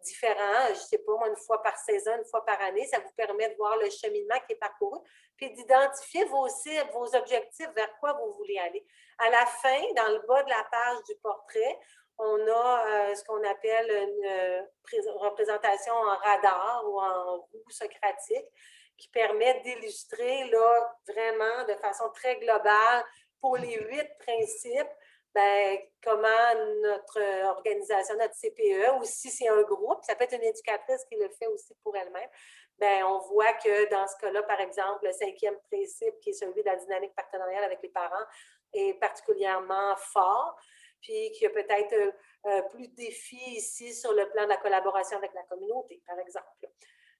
différents, je ne sais pas, moi, une fois par saison, une fois par année. Ça vous permet de voir le cheminement qui est parcouru, puis d'identifier vos cibles, vos objectifs, vers quoi vous voulez aller. À la fin, dans le bas de la page du portrait, on a ce qu'on appelle une représentation en radar ou en roue socratique qui permet d'illustrer là, vraiment de façon très globale pour les 8 principes, bien, comment notre organisation, notre CPE, ou si c'est un groupe, ça peut être une éducatrice qui le fait aussi pour elle-même, bien, on voit que dans ce cas-là, par exemple, le 5e principe, qui est celui de la dynamique partenariale avec les parents, est particulièrement fort, puis qu'il y a peut-être plus de défis ici sur le plan de la collaboration avec la communauté, par exemple.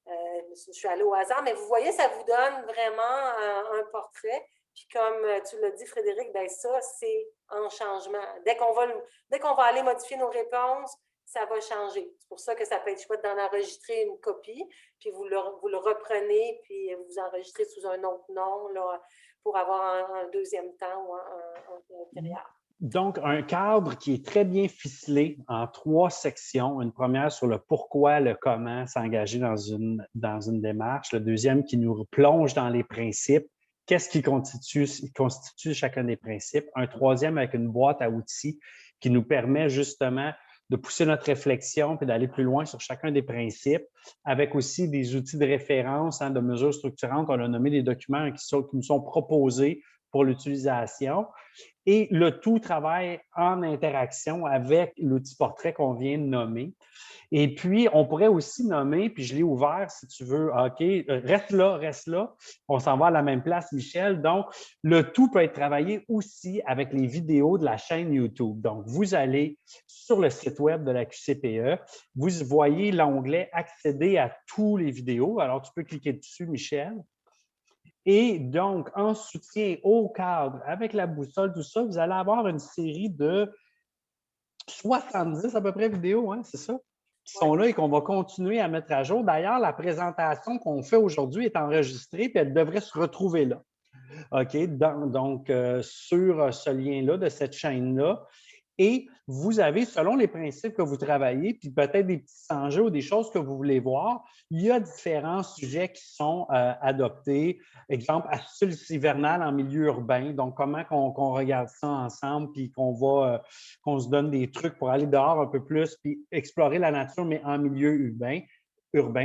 Je suis allée au hasard, mais vous voyez, ça vous donne vraiment un portrait. Puis comme tu l'as dit, Frédéric, bien ça, c'est en changement. Dès qu'on va aller modifier nos réponses, ça va changer. C'est pour ça que ça peut être chouette d'en enregistrer une copie, puis vous le reprenez, puis vous enregistrez sous un autre nom là, pour avoir un deuxième temps ou un intérieur. Donc, un cadre qui est très bien ficelé en 3 sections. Une première sur le pourquoi, le comment s'engager dans une démarche. Le deuxième qui nous plonge dans les principes. Qu'est-ce qui constitue chacun des principes? Un troisième avec une boîte à outils qui nous permet justement de pousser notre réflexion et d'aller plus loin sur chacun des principes, avec aussi des outils de référence, de mesures structurantes. On a nommé des documents qui nous sont proposés pour l'utilisation. Et le tout travaille en interaction avec l'outil portrait qu'on vient de nommer. Et puis, on pourrait aussi nommer, puis je l'ai ouvert si tu veux, OK, reste là. On s'en va à la même place, Michel. Donc, le tout peut être travaillé aussi avec les vidéos de la chaîne YouTube. Donc, vous allez sur le site web de la QCPE, vous voyez l'onglet « Accéder à tous les vidéos ». Alors, tu peux cliquer dessus, Michel. Et donc, en soutien au cadre, avec la boussole, tout ça, vous allez avoir une série de 70 à peu près vidéos, hein, c'est ça, qui sont là et qu'on va continuer à mettre à jour. D'ailleurs, la présentation qu'on fait aujourd'hui est enregistrée puis elle devrait se retrouver là. OK? Donc, sur ce lien-là, de cette chaîne-là. Et vous avez, selon les principes que vous travaillez, puis peut-être des petits enjeux ou des choses que vous voulez voir, il y a différents sujets qui sont adoptés. Exemple, astuces hivernales en milieu urbain. Donc, comment qu'on regarde ça ensemble, puis qu'on se donne des trucs pour aller dehors un peu plus, puis explorer la nature, mais en milieu urbain.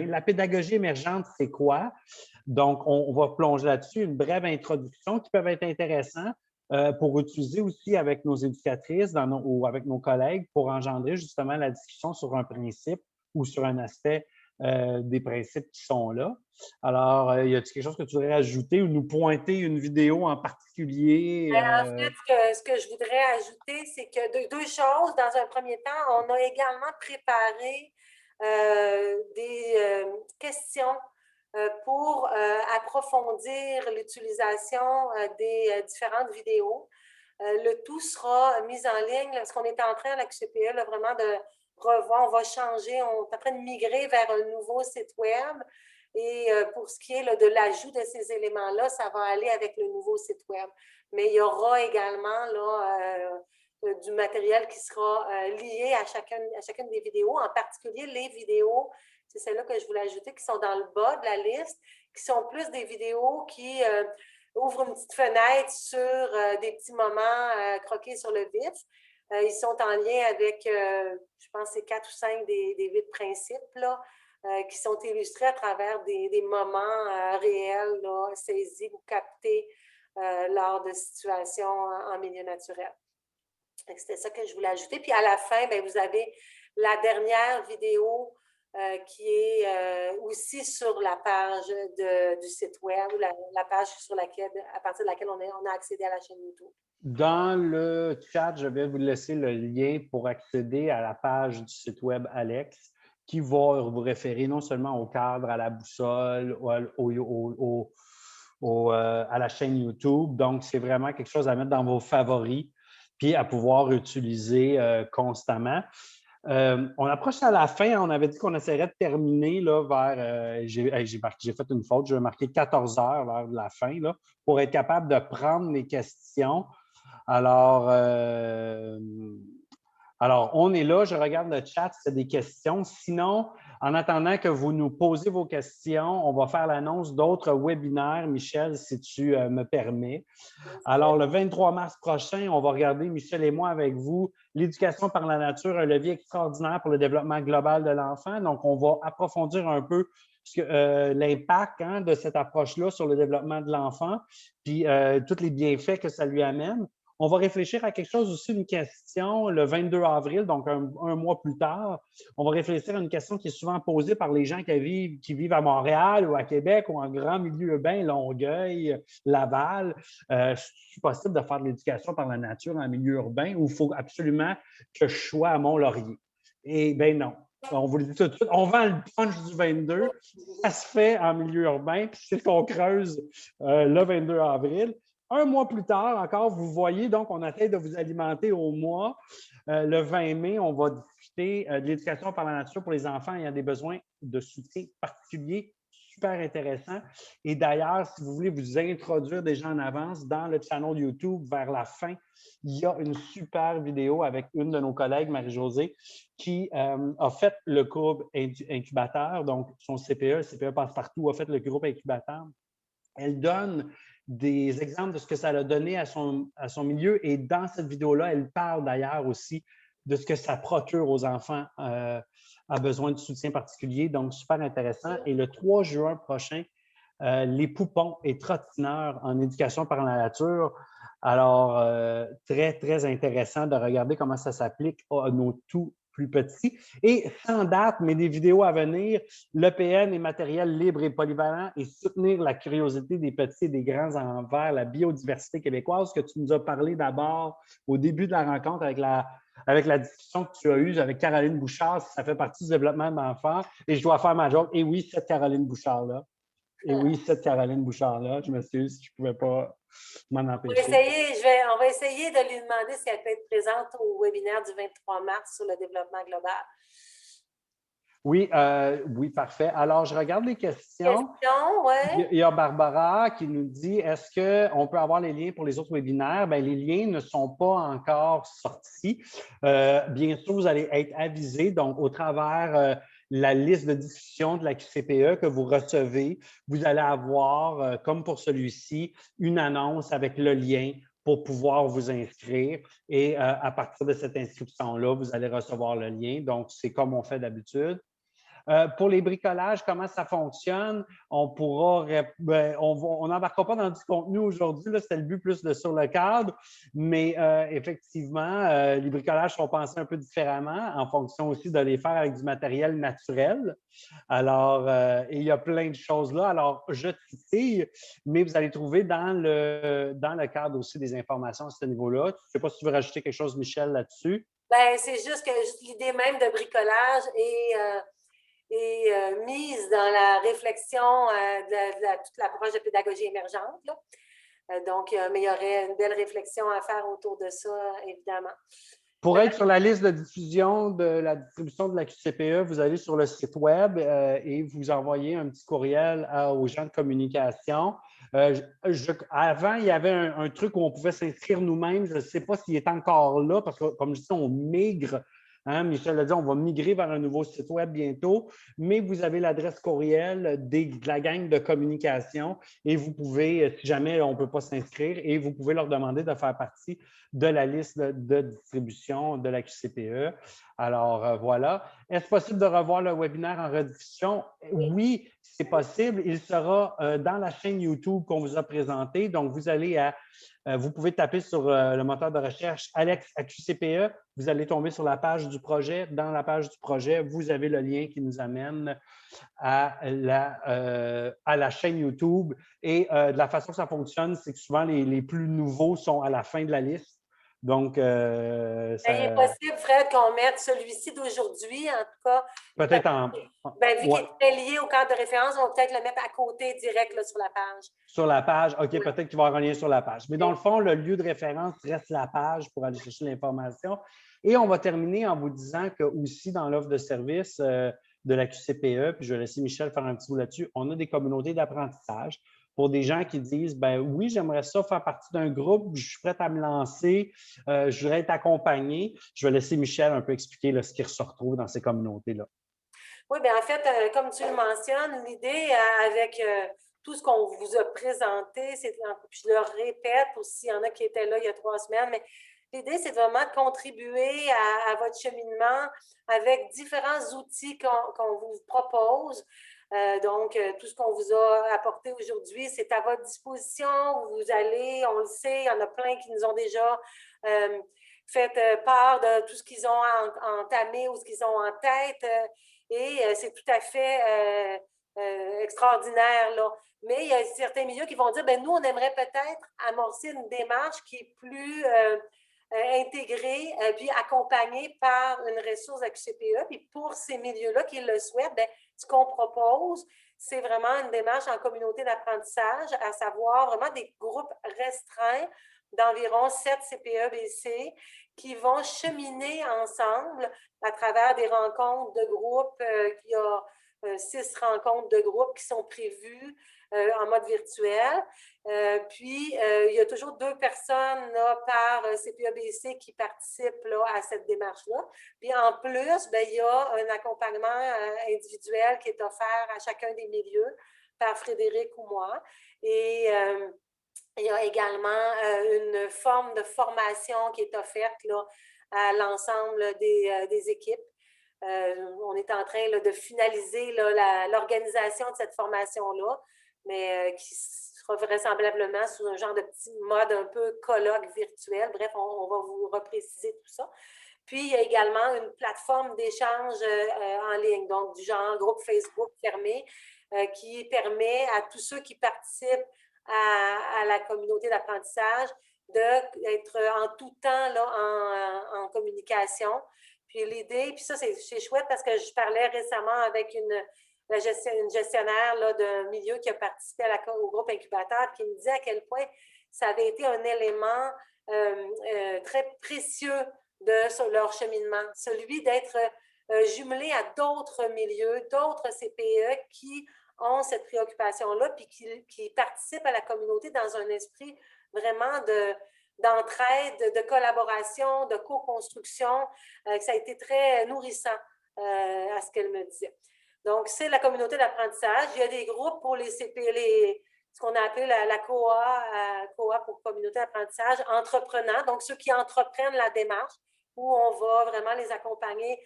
La pédagogie émergente, c'est quoi? Donc, on va plonger là-dessus, une brève introduction qui peuvent être intéressantes pour utiliser aussi avec nos éducatrices ou avec nos collègues pour engendrer justement la discussion sur un principe ou sur un aspect des principes qui sont là. Alors, y a-t-il quelque chose que tu voudrais ajouter ou nous pointer une vidéo en particulier? En fait, ce que je voudrais ajouter, c'est que deux choses. Dans un premier temps, on a également préparé des questions pour approfondir l'utilisation des différentes vidéos. Le tout sera mis en ligne parce qu'on est en train à la QCPE là, vraiment de revoir, on va changer, on est en train de migrer vers un nouveau site web. Et pour ce qui est là, de l'ajout de ces éléments-là, ça va aller avec le nouveau site web. Mais il y aura également là, du matériel qui sera lié à chacune des vidéos, en particulier les vidéos, c'est celles-là que je voulais ajouter, qui sont dans le bas de la liste, qui sont plus des vidéos qui ouvrent une petite fenêtre sur des petits moments croqués sur le vif. Ils sont en lien avec, je pense, c'est 4 ou 5 des 8 principes, là, qui sont illustrés à travers des moments réels, là, saisis ou captés lors de situations en milieu naturel. C'était ça que je voulais ajouter. Puis à la fin, bien, vous avez la dernière vidéo qui est aussi sur la page du site web, la page sur laquelle, à partir de laquelle on a accédé à la chaîne YouTube. Dans le chat, je vais vous laisser le lien pour accéder à la page du site web Alex, qui va vous référer non seulement au cadre, à la boussole, à la chaîne YouTube. Donc, c'est vraiment quelque chose à mettre dans vos favoris puis à pouvoir utiliser constamment. On approche à la fin. On avait dit qu'on essaierait de terminer là, vers… j'ai fait une faute. Je vais marquer 14 heures vers la fin là, pour être capable de prendre les questions. Alors, on est là, je regarde le chat, c'est des questions. Sinon, en attendant que vous nous posez vos questions, on va faire l'annonce d'autres webinaires, Michel, si tu me permets. Alors, le 23 mars prochain, on va regarder, Michel et moi, avec vous, l'éducation par la nature, un levier extraordinaire pour le développement global de l'enfant. Donc, on va approfondir un peu l'impact de cette approche-là sur le développement de l'enfant, puis tous les bienfaits que ça lui amène. On va réfléchir à quelque chose aussi, une question, le 22 avril, donc un mois plus tard. On va réfléchir à une question qui est souvent posée par les gens qui vivent à Montréal ou à Québec ou en grand milieu urbain, Longueuil, Laval. C'est possible de faire de l'éducation par la nature en milieu urbain ou il faut absolument que je sois à Mont-Laurier? Eh bien non. On vous le dit tout de suite, on vend le punch du 22, ça se fait en milieu urbain, puis c'est ce qu'on creuse le 22 avril. Un mois plus tard, encore, vous voyez, donc, on essaie de vous alimenter au mois. Le 20 mai, on va discuter de l'éducation par la nature pour les enfants ayant des besoins de soutien particuliers, super intéressant. Et d'ailleurs, si vous voulez vous introduire déjà en avance, dans le channel YouTube, vers la fin, il y a une super vidéo avec une de nos collègues, Marie-Josée, qui a fait le groupe incubateur, donc son CPE, CPE Passe-Partout a fait le groupe incubateur. Elle donne des exemples de ce que ça a donné à son milieu. Et dans cette vidéo-là, elle parle d'ailleurs aussi de ce que ça procure aux enfants à besoin de soutien particulier. Donc, super intéressant. Et le 3 juin prochain, les poupons et trottineurs en éducation par la nature. Alors, très, très intéressant de regarder comment ça s'applique à nos tout plus petits. Et sans date, mais des vidéos à venir, l'EPN est matériel libre et polyvalent et soutenir la curiosité des petits et des grands envers la biodiversité québécoise, que tu nous as parlé d'abord au début de la rencontre avec la discussion que tu as eue avec Caroline Bouchard, ça fait partie du développement d'enfants. Et je dois faire ma joke. Et oui, cette Caroline Bouchard-là. Et oui, cette Caroline Bouchard-là. Je m'excuse, je ne pouvais pas m'en empêcher. On va essayer de lui demander si elle peut être présente au webinaire du 23 mars sur le développement global. Oui, oui, parfait. Alors, je regarde les questions. Ouais. Il y a Barbara qui nous dit, est-ce qu'on peut avoir les liens pour les autres webinaires? Bien, les liens ne sont pas encore sortis. Bien sûr, vous allez être avisés, donc au travers la liste de discussion de la QCPE que vous recevez, vous allez avoir, comme pour celui-ci, une annonce avec le lien pour pouvoir vous inscrire. Et à partir de cette inscription-là, vous allez recevoir le lien. Donc, c'est comme on fait d'habitude. Pour les bricolages, comment ça fonctionne? On pourra, on n'embarquera pas dans du contenu aujourd'hui, c'était le but plus de sur le cadre, mais effectivement, les bricolages sont pensés un peu différemment en fonction aussi de les faire avec du matériel naturel. Alors, il y a plein de choses là. Alors, je titille, mais vous allez trouver dans le cadre aussi des informations à ce niveau-là. Je ne sais pas si tu veux rajouter quelque chose, Michel, là-dessus. Ben, c'est juste que l'idée même de bricolage est mise dans la réflexion de toute l'approche de pédagogie émergente. Là. Donc, mais il y aurait une belle réflexion à faire autour de ça, évidemment. Pour être sur la liste de diffusion de la distribution de la QCPE, vous allez sur le site web et vous envoyez un petit courriel aux gens de communication. Avant, il y avait un truc où on pouvait s'inscrire nous-mêmes. Je ne sais pas s'il est encore là parce que, comme je dis, on migre. Hein, Michel l'a dit, on va migrer vers un nouveau site web bientôt, mais vous avez l'adresse courriel de la gang de communication et vous pouvez, si jamais on ne peut pas s'inscrire, et vous pouvez leur demander de faire partie de la liste de distribution de la QCPE. Alors, voilà. Est-ce possible de revoir le webinaire en rediffusion? Oui, c'est possible. Il sera dans la chaîne YouTube qu'on vous a présentée. Donc, vous pouvez taper sur le moteur de recherche Alex à QCPE. Vous allez tomber sur la page du projet. Dans la page du projet, vous avez le lien qui nous amène à la chaîne YouTube. Et de la façon que ça fonctionne, c'est que souvent, les plus nouveaux sont à la fin de la liste. Donc, il est possible, Fred, qu'on mette celui-ci d'aujourd'hui, en tout cas. Peut-être en. Vu qu'il est très lié au cadre de référence, on va peut-être le mettre à côté direct là, sur la page. Sur la page, OK, peut-être qu'il va y avoir un lien sur la page. Mais dans le fond, le lieu de référence reste la page pour aller chercher l'information. Et on va terminer en vous disant que aussi dans l'offre de service de la QCPE, puis je vais laisser Michel faire un petit mot là-dessus, on a des communautés d'apprentissage pour des gens qui disent, ben oui, j'aimerais ça faire partie d'un groupe, je suis prête à me lancer, je voudrais être accompagné. Je vais laisser Michel un peu expliquer là, ce qui se retrouve dans ces communautés-là. Oui, bien en fait, comme tu le mentionnes, l'idée avec tout ce qu'on vous a présenté, puis je le répète aussi, il y en a qui étaient là il y a 3 semaines, mais l'idée, c'est vraiment de contribuer à votre cheminement avec différents outils qu'on vous propose. Donc, tout ce qu'on vous a apporté aujourd'hui, c'est à votre disposition. Vous allez, on le sait, il y en a plein qui nous ont déjà fait part de tout ce qu'ils ont entamé ou ce qu'ils ont en tête. Et c'est tout à fait extraordinaire, là. Mais il y a certains milieux qui vont dire, ben nous, on aimerait peut-être amorcer une démarche qui est plus intégrée, puis accompagnée par une ressource à QCPE. Puis pour ces milieux-là qui le souhaitent, ben, ce qu'on propose, c'est vraiment une démarche en communauté d'apprentissage, à savoir vraiment des groupes restreints d'environ 7 CPE-BC qui vont cheminer ensemble à travers des rencontres de groupe. Il y a 6 rencontres de groupe qui sont prévues en mode virtuel. Puis, il y a toujours 2 personnes là, par CPE-BC qui participent là, à cette démarche-là. Puis, en plus, bien, il y a un accompagnement individuel qui est offert à chacun des milieux par Frédéric ou moi. Et il y a également une forme de formation qui est offerte là, à l'ensemble des équipes. On est en train là, de finaliser l'organisation de cette formation-là, mais qui sera vraisemblablement sous un genre de petit mode un peu colloque virtuel. Bref, on va vous repréciser tout ça. Puis, il y a également une plateforme d'échange en ligne, donc du genre groupe Facebook fermé, qui permet à tous ceux qui participent à la communauté d'apprentissage d'être en tout temps là, en communication. Puis l'idée, puis ça, c'est chouette parce que je parlais récemment avec une gestionnaire d'un milieu qui a participé au groupe incubateur, qui me disait à quel point ça avait été un élément très précieux de leur cheminement, celui d'être jumelé à d'autres milieux, d'autres CPE qui ont cette préoccupation-là, puis qui participent à la communauté dans un esprit vraiment d'entraide, de collaboration, de co-construction, que ça a été très nourrissant à ce qu'elle me disait. Donc, c'est la communauté d'apprentissage. Il y a des groupes pour les CP, ce qu'on a appelé la COA pour communauté d'apprentissage, entreprenants, donc ceux qui entreprennent la démarche, où on va vraiment les accompagner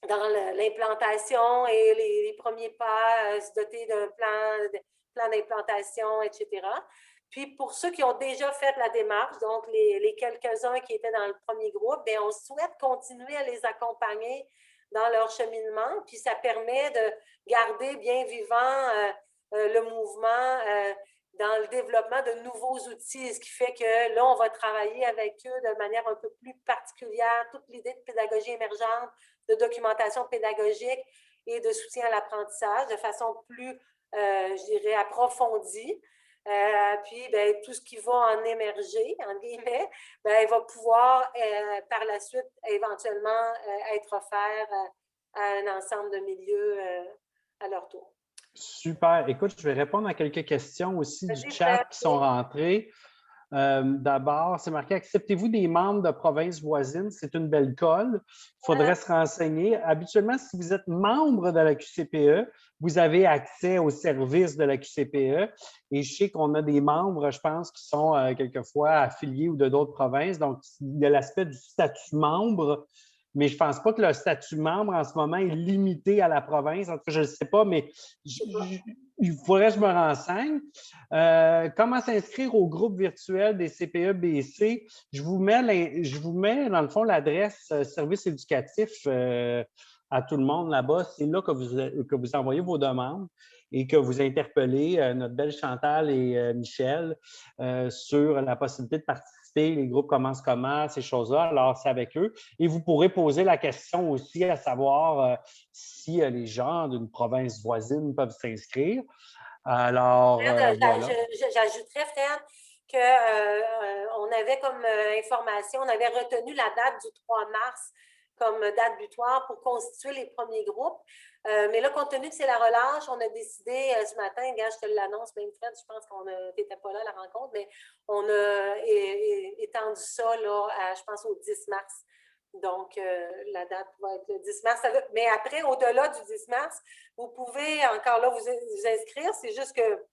dans l'implantation et les premiers pas, se doter d'un plan d'implantation, etc. Puis, pour ceux qui ont déjà fait la démarche, donc les quelques-uns qui étaient dans le premier groupe, bien, on souhaite continuer à les accompagner dans leur cheminement, puis ça permet de garder bien vivant le mouvement dans le développement de nouveaux outils, ce qui fait que là, on va travailler avec eux de manière un peu plus particulière, toute l'idée de pédagogie émergente, de documentation pédagogique et de soutien à l'apprentissage de façon plus, je dirais, approfondie. Puis, bien, tout ce qui va en émerger, en guillemets, bien, il va pouvoir par la suite éventuellement être offert à un ensemble de milieux à leur tour. Super. Écoute, je vais répondre à quelques questions aussi du chat Fred. qui sont rentrées. D'abord, c'est marqué « Acceptez-vous des membres de provinces voisines? » C'est une belle colle. Il faudrait se renseigner. Habituellement, si vous êtes membre de la QCPE, vous avez accès aux services de la QCPE. Et je sais qu'on a des membres, je pense, qui sont quelquefois affiliés ou de d'autres provinces. Donc, il y a l'aspect du statut membre. Mais je ne pense pas que le statut membre en ce moment est limité à la province. En tout cas, je ne sais pas, mais il faudrait que je me renseigne. Comment s'inscrire au groupe virtuel des CPE-BC? Je vous mets dans le fond l'adresse service éducatif à tout le monde là-bas. C'est là que vous envoyez vos demandes et que vous interpellez notre belle Chantal et Michel sur la possibilité de participer. Les groupes commencent comment, ces choses-là. Alors, c'est avec eux. Et vous pourrez poser la question aussi à savoir si les gens d'une province voisine peuvent s'inscrire. Alors, voilà. J'ajouterais, Fred, qu'on avait comme information, on avait retenu la date du 3 mars comme date butoir pour constituer les premiers groupes. Mais là, compte tenu que c'est la relâche, on a décidé ce matin, gars, je te l'annonce, même Fred, je pense qu'on n'était pas là à la rencontre, mais on a étendu ça, là, je pense, au 10 mars. Donc, la date va être le 10 mars. Mais après, au-delà du 10 mars, vous pouvez encore là vous inscrire. C'est juste que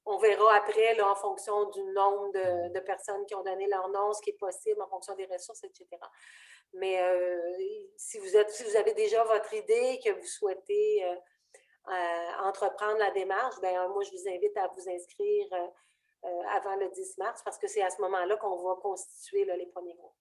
on verra après, là, en fonction du nombre de personnes qui ont donné leur nom, ce qui est possible en fonction des ressources, etc. Mais si vous avez déjà votre idée et que vous souhaitez entreprendre la démarche, bien, moi, je vous invite à vous inscrire avant le 10 mars parce que c'est à ce moment-là qu'on va constituer là, les premiers groupes.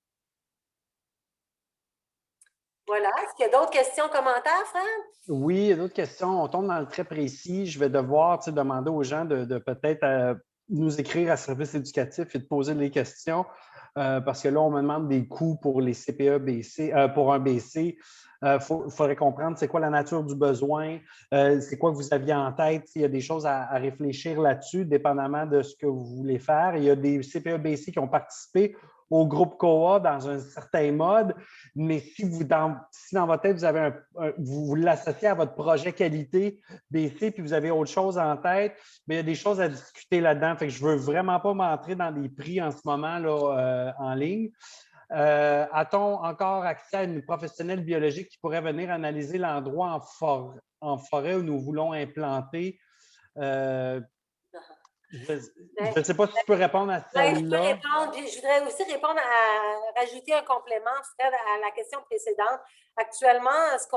Voilà. Est-ce qu'il y a d'autres questions, commentaires, Fred? Oui, il y a d'autres questions. On tombe dans le très précis. Je vais devoir demander aux gens de peut-être nous écrire à service éducatif et de poser des questions parce que là, on me demande des coûts pour les CPE-BC, pour un BC. Il faudrait comprendre c'est quoi la nature du besoin, c'est quoi que vous aviez en tête. Il y a des choses à réfléchir là-dessus, dépendamment de ce que vous voulez faire. Il y a des CPE-BC qui ont participé au groupe COA dans un certain mode, mais si dans votre tête, vous avez vous l'associez à votre projet qualité BC, puis vous avez autre chose en tête, mais il y a des choses à discuter là-dedans. Fait que je ne veux vraiment pas m'entrer dans des prix en ce moment là, en ligne. A-t-on encore accès à une professionnelle biologique qui pourrait venir analyser l'endroit en forêt où nous voulons implanter? Je ne sais pas si tu peux répondre à Ben, je peux celle-là. répondre, puis je voudrais aussi répondre rajouter un complément, Fred, à la question précédente. Actuellement, ce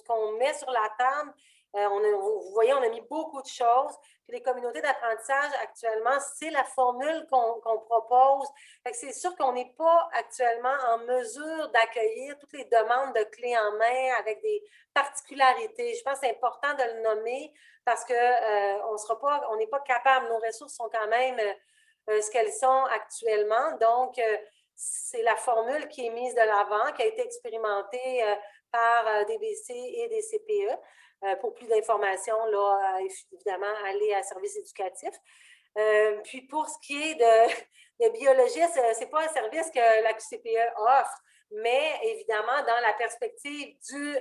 qu'on met sur la table, vous voyez, on a mis beaucoup de choses. Puis les communautés d'apprentissage, actuellement, c'est la formule qu'on propose. C'est sûr qu'on n'est pas actuellement en mesure d'accueillir toutes les demandes de clés en main avec des particularités. Je pense que c'est important de le nommer parce qu'on on n'est pas capable. Nos ressources sont quand même ce qu'elles sont actuellement. Donc, c'est la formule qui est mise de l'avant, qui a été expérimentée par des BC et des CPE. Pour plus d'informations, là, évidemment, allez à service éducatif. Puis, pour ce qui est de biologiste, ce n'est pas un service que la QCPE offre, mais évidemment, dans la perspective du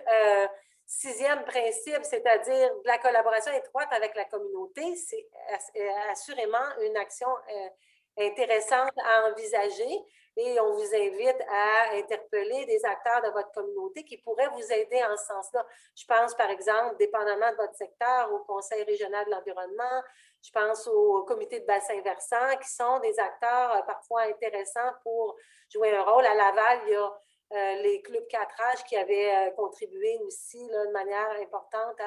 sixième principe, c'est-à-dire de la collaboration étroite avec la communauté, c'est assurément une action intéressante à envisager et on vous invite à interpeller des acteurs de votre communauté qui pourraient vous aider en ce sens-là. Je pense, par exemple, dépendamment de votre secteur, au Conseil régional de l'environnement, je pense au comité de bassin versant qui sont des acteurs parfois intéressants pour jouer un rôle. À Laval, il y a les clubs 4H qui avaient contribué aussi là, de manière importante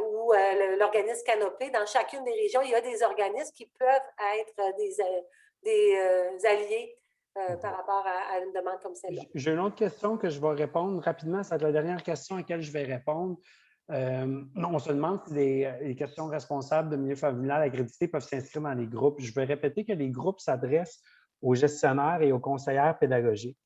ou l'organisme Canopé. Dans chacune des régions, il y a des organismes qui peuvent être des alliés par rapport à une demande comme celle-là. J'ai une autre question que je vais répondre rapidement. C'est la dernière question à laquelle je vais répondre. On se demande si les questions responsables de milieu familial accrédités peuvent s'inscrire dans les groupes. Je vais répéter que les groupes s'adressent aux gestionnaires et aux conseillères pédagogiques,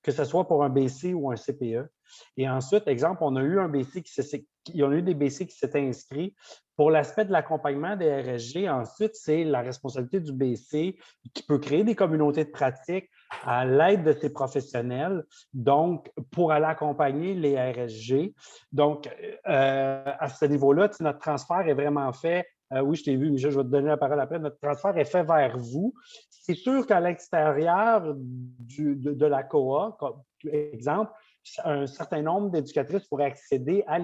que ce soit pour un BC ou un CPE. Et ensuite, exemple, on a eu des BC qui s'étaient inscrits. Pour l'aspect de l'accompagnement des RSG, ensuite, c'est la responsabilité du BC qui peut créer des communautés de pratique à l'aide de ses professionnels, donc pour aller accompagner les RSG. Donc, à ce niveau-là, notre transfert est vraiment fait. Oui, je t'ai vu, Michel, je vais te donner la parole après. Notre transfert est fait vers vous. C'est sûr qu'à l'extérieur de la COA, comme exemple, un certain nombre d'éducatrices pourraient accéder à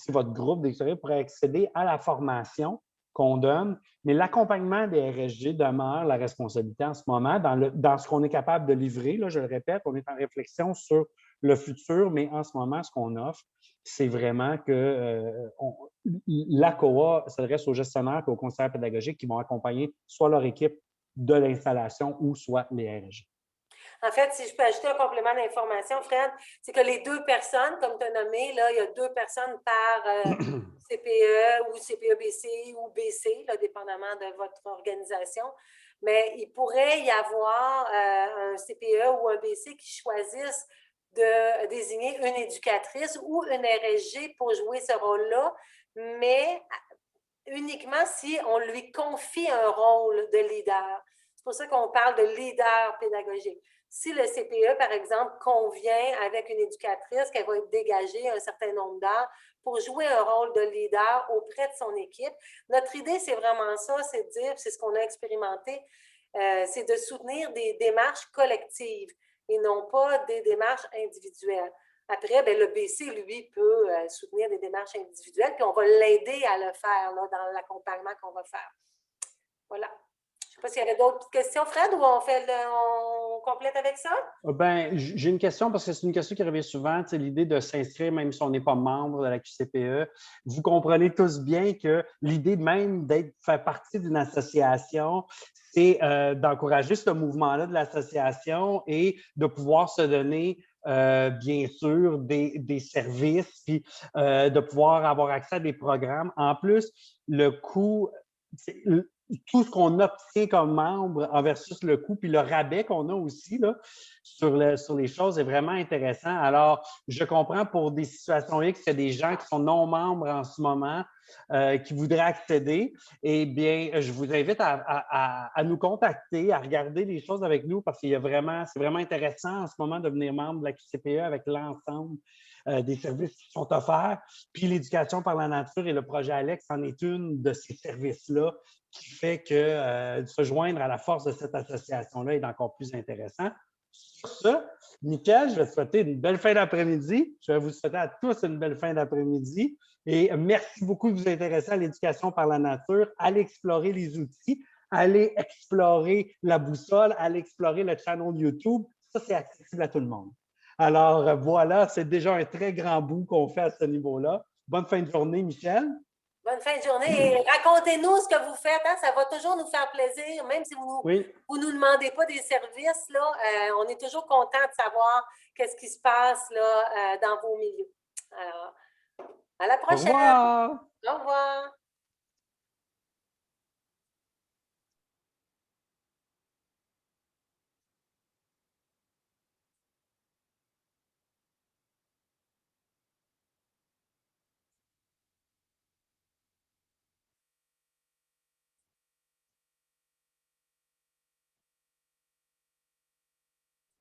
votre groupe d'éducatrices pourrait accéder à la formation qu'on donne, mais l'accompagnement des RSG demeure la responsabilité en ce moment dans ce qu'on est capable de livrer. Là, je le répète, on est en réflexion sur le futur, mais en ce moment, ce qu'on offre, c'est vraiment que la COA s'adresse aux gestionnaires et aux conseillers pédagogiques qui vont accompagner soit leur équipe de l'installation ou soit les RSG. En fait, si je peux ajouter un complément d'information, Fred, c'est que les deux personnes, comme tu as nommé, là, il y a deux personnes par CPE ou CPE-BC ou BC, là, dépendamment de votre organisation. Mais il pourrait y avoir un CPE ou un BC qui choisissent de désigner une éducatrice ou une RSG pour jouer ce rôle-là, mais uniquement si on lui confie un rôle de leader. C'est pour ça qu'on parle de leader pédagogique. Si le CPE, par exemple, convient avec une éducatrice qu'elle va être dégagée un certain nombre d'heures pour jouer un rôle de leader auprès de son équipe, notre idée, c'est vraiment ça, c'est de dire, c'est ce qu'on a expérimenté, c'est de soutenir des démarches collectives et non pas des démarches individuelles. Après, bien, le BC, lui, peut soutenir des démarches individuelles, puis on va l'aider à le faire là, dans l'accompagnement qu'on va faire. Voilà. Je ne sais pas s'il y avait d'autres questions, Fred, ou on complète avec ça? Ben, j'ai une question parce que c'est une question qui revient souvent, l'idée de s'inscrire même si on n'est pas membre de la QCPE. Vous comprenez tous bien que l'idée même d'être faire partie d'une association, c'est d'encourager ce mouvement-là de l'association et de pouvoir se donner bien sûr des services, puis de pouvoir avoir accès à des programmes. En plus, le coût, tout ce qu'on obtient comme membre versus le coût, puis le rabais qu'on a aussi là, sur les choses est vraiment intéressant. Alors, je comprends pour des situations X qu'il y a des gens qui sont non membres en ce moment qui voudraient accéder. Eh bien, je vous invite à nous contacter, à regarder les choses avec nous parce qu'il y a vraiment, c'est vraiment intéressant en ce moment de devenir membre de la QCPE avec l'ensemble des services qui sont offerts. Puis l'éducation par la nature et le projet Alex en est une de ces services-là qui fait que se joindre à la force de cette association-là est encore plus intéressant. Sur ça, Nickel, je vais te souhaiter une belle fin d'après-midi. Je vais vous souhaiter à tous une belle fin d'après-midi. Et merci beaucoup de vous intéresser à l'éducation par la nature. Allez explorer les outils, allez explorer la boussole, allez explorer le channel YouTube. Ça, c'est accessible à tout le monde. Alors voilà, c'est déjà un très grand bout qu'on fait à ce niveau-là. Bonne fin de journée, Michel. Bonne fin de journée et racontez-nous ce que vous faites. Hein? Ça va toujours nous faire plaisir, même si vous ne nous demandez pas des services. Là, on est toujours content de savoir qu'est-ce qui se passe là, dans vos milieux. Alors, à la prochaine. Au revoir. Au revoir.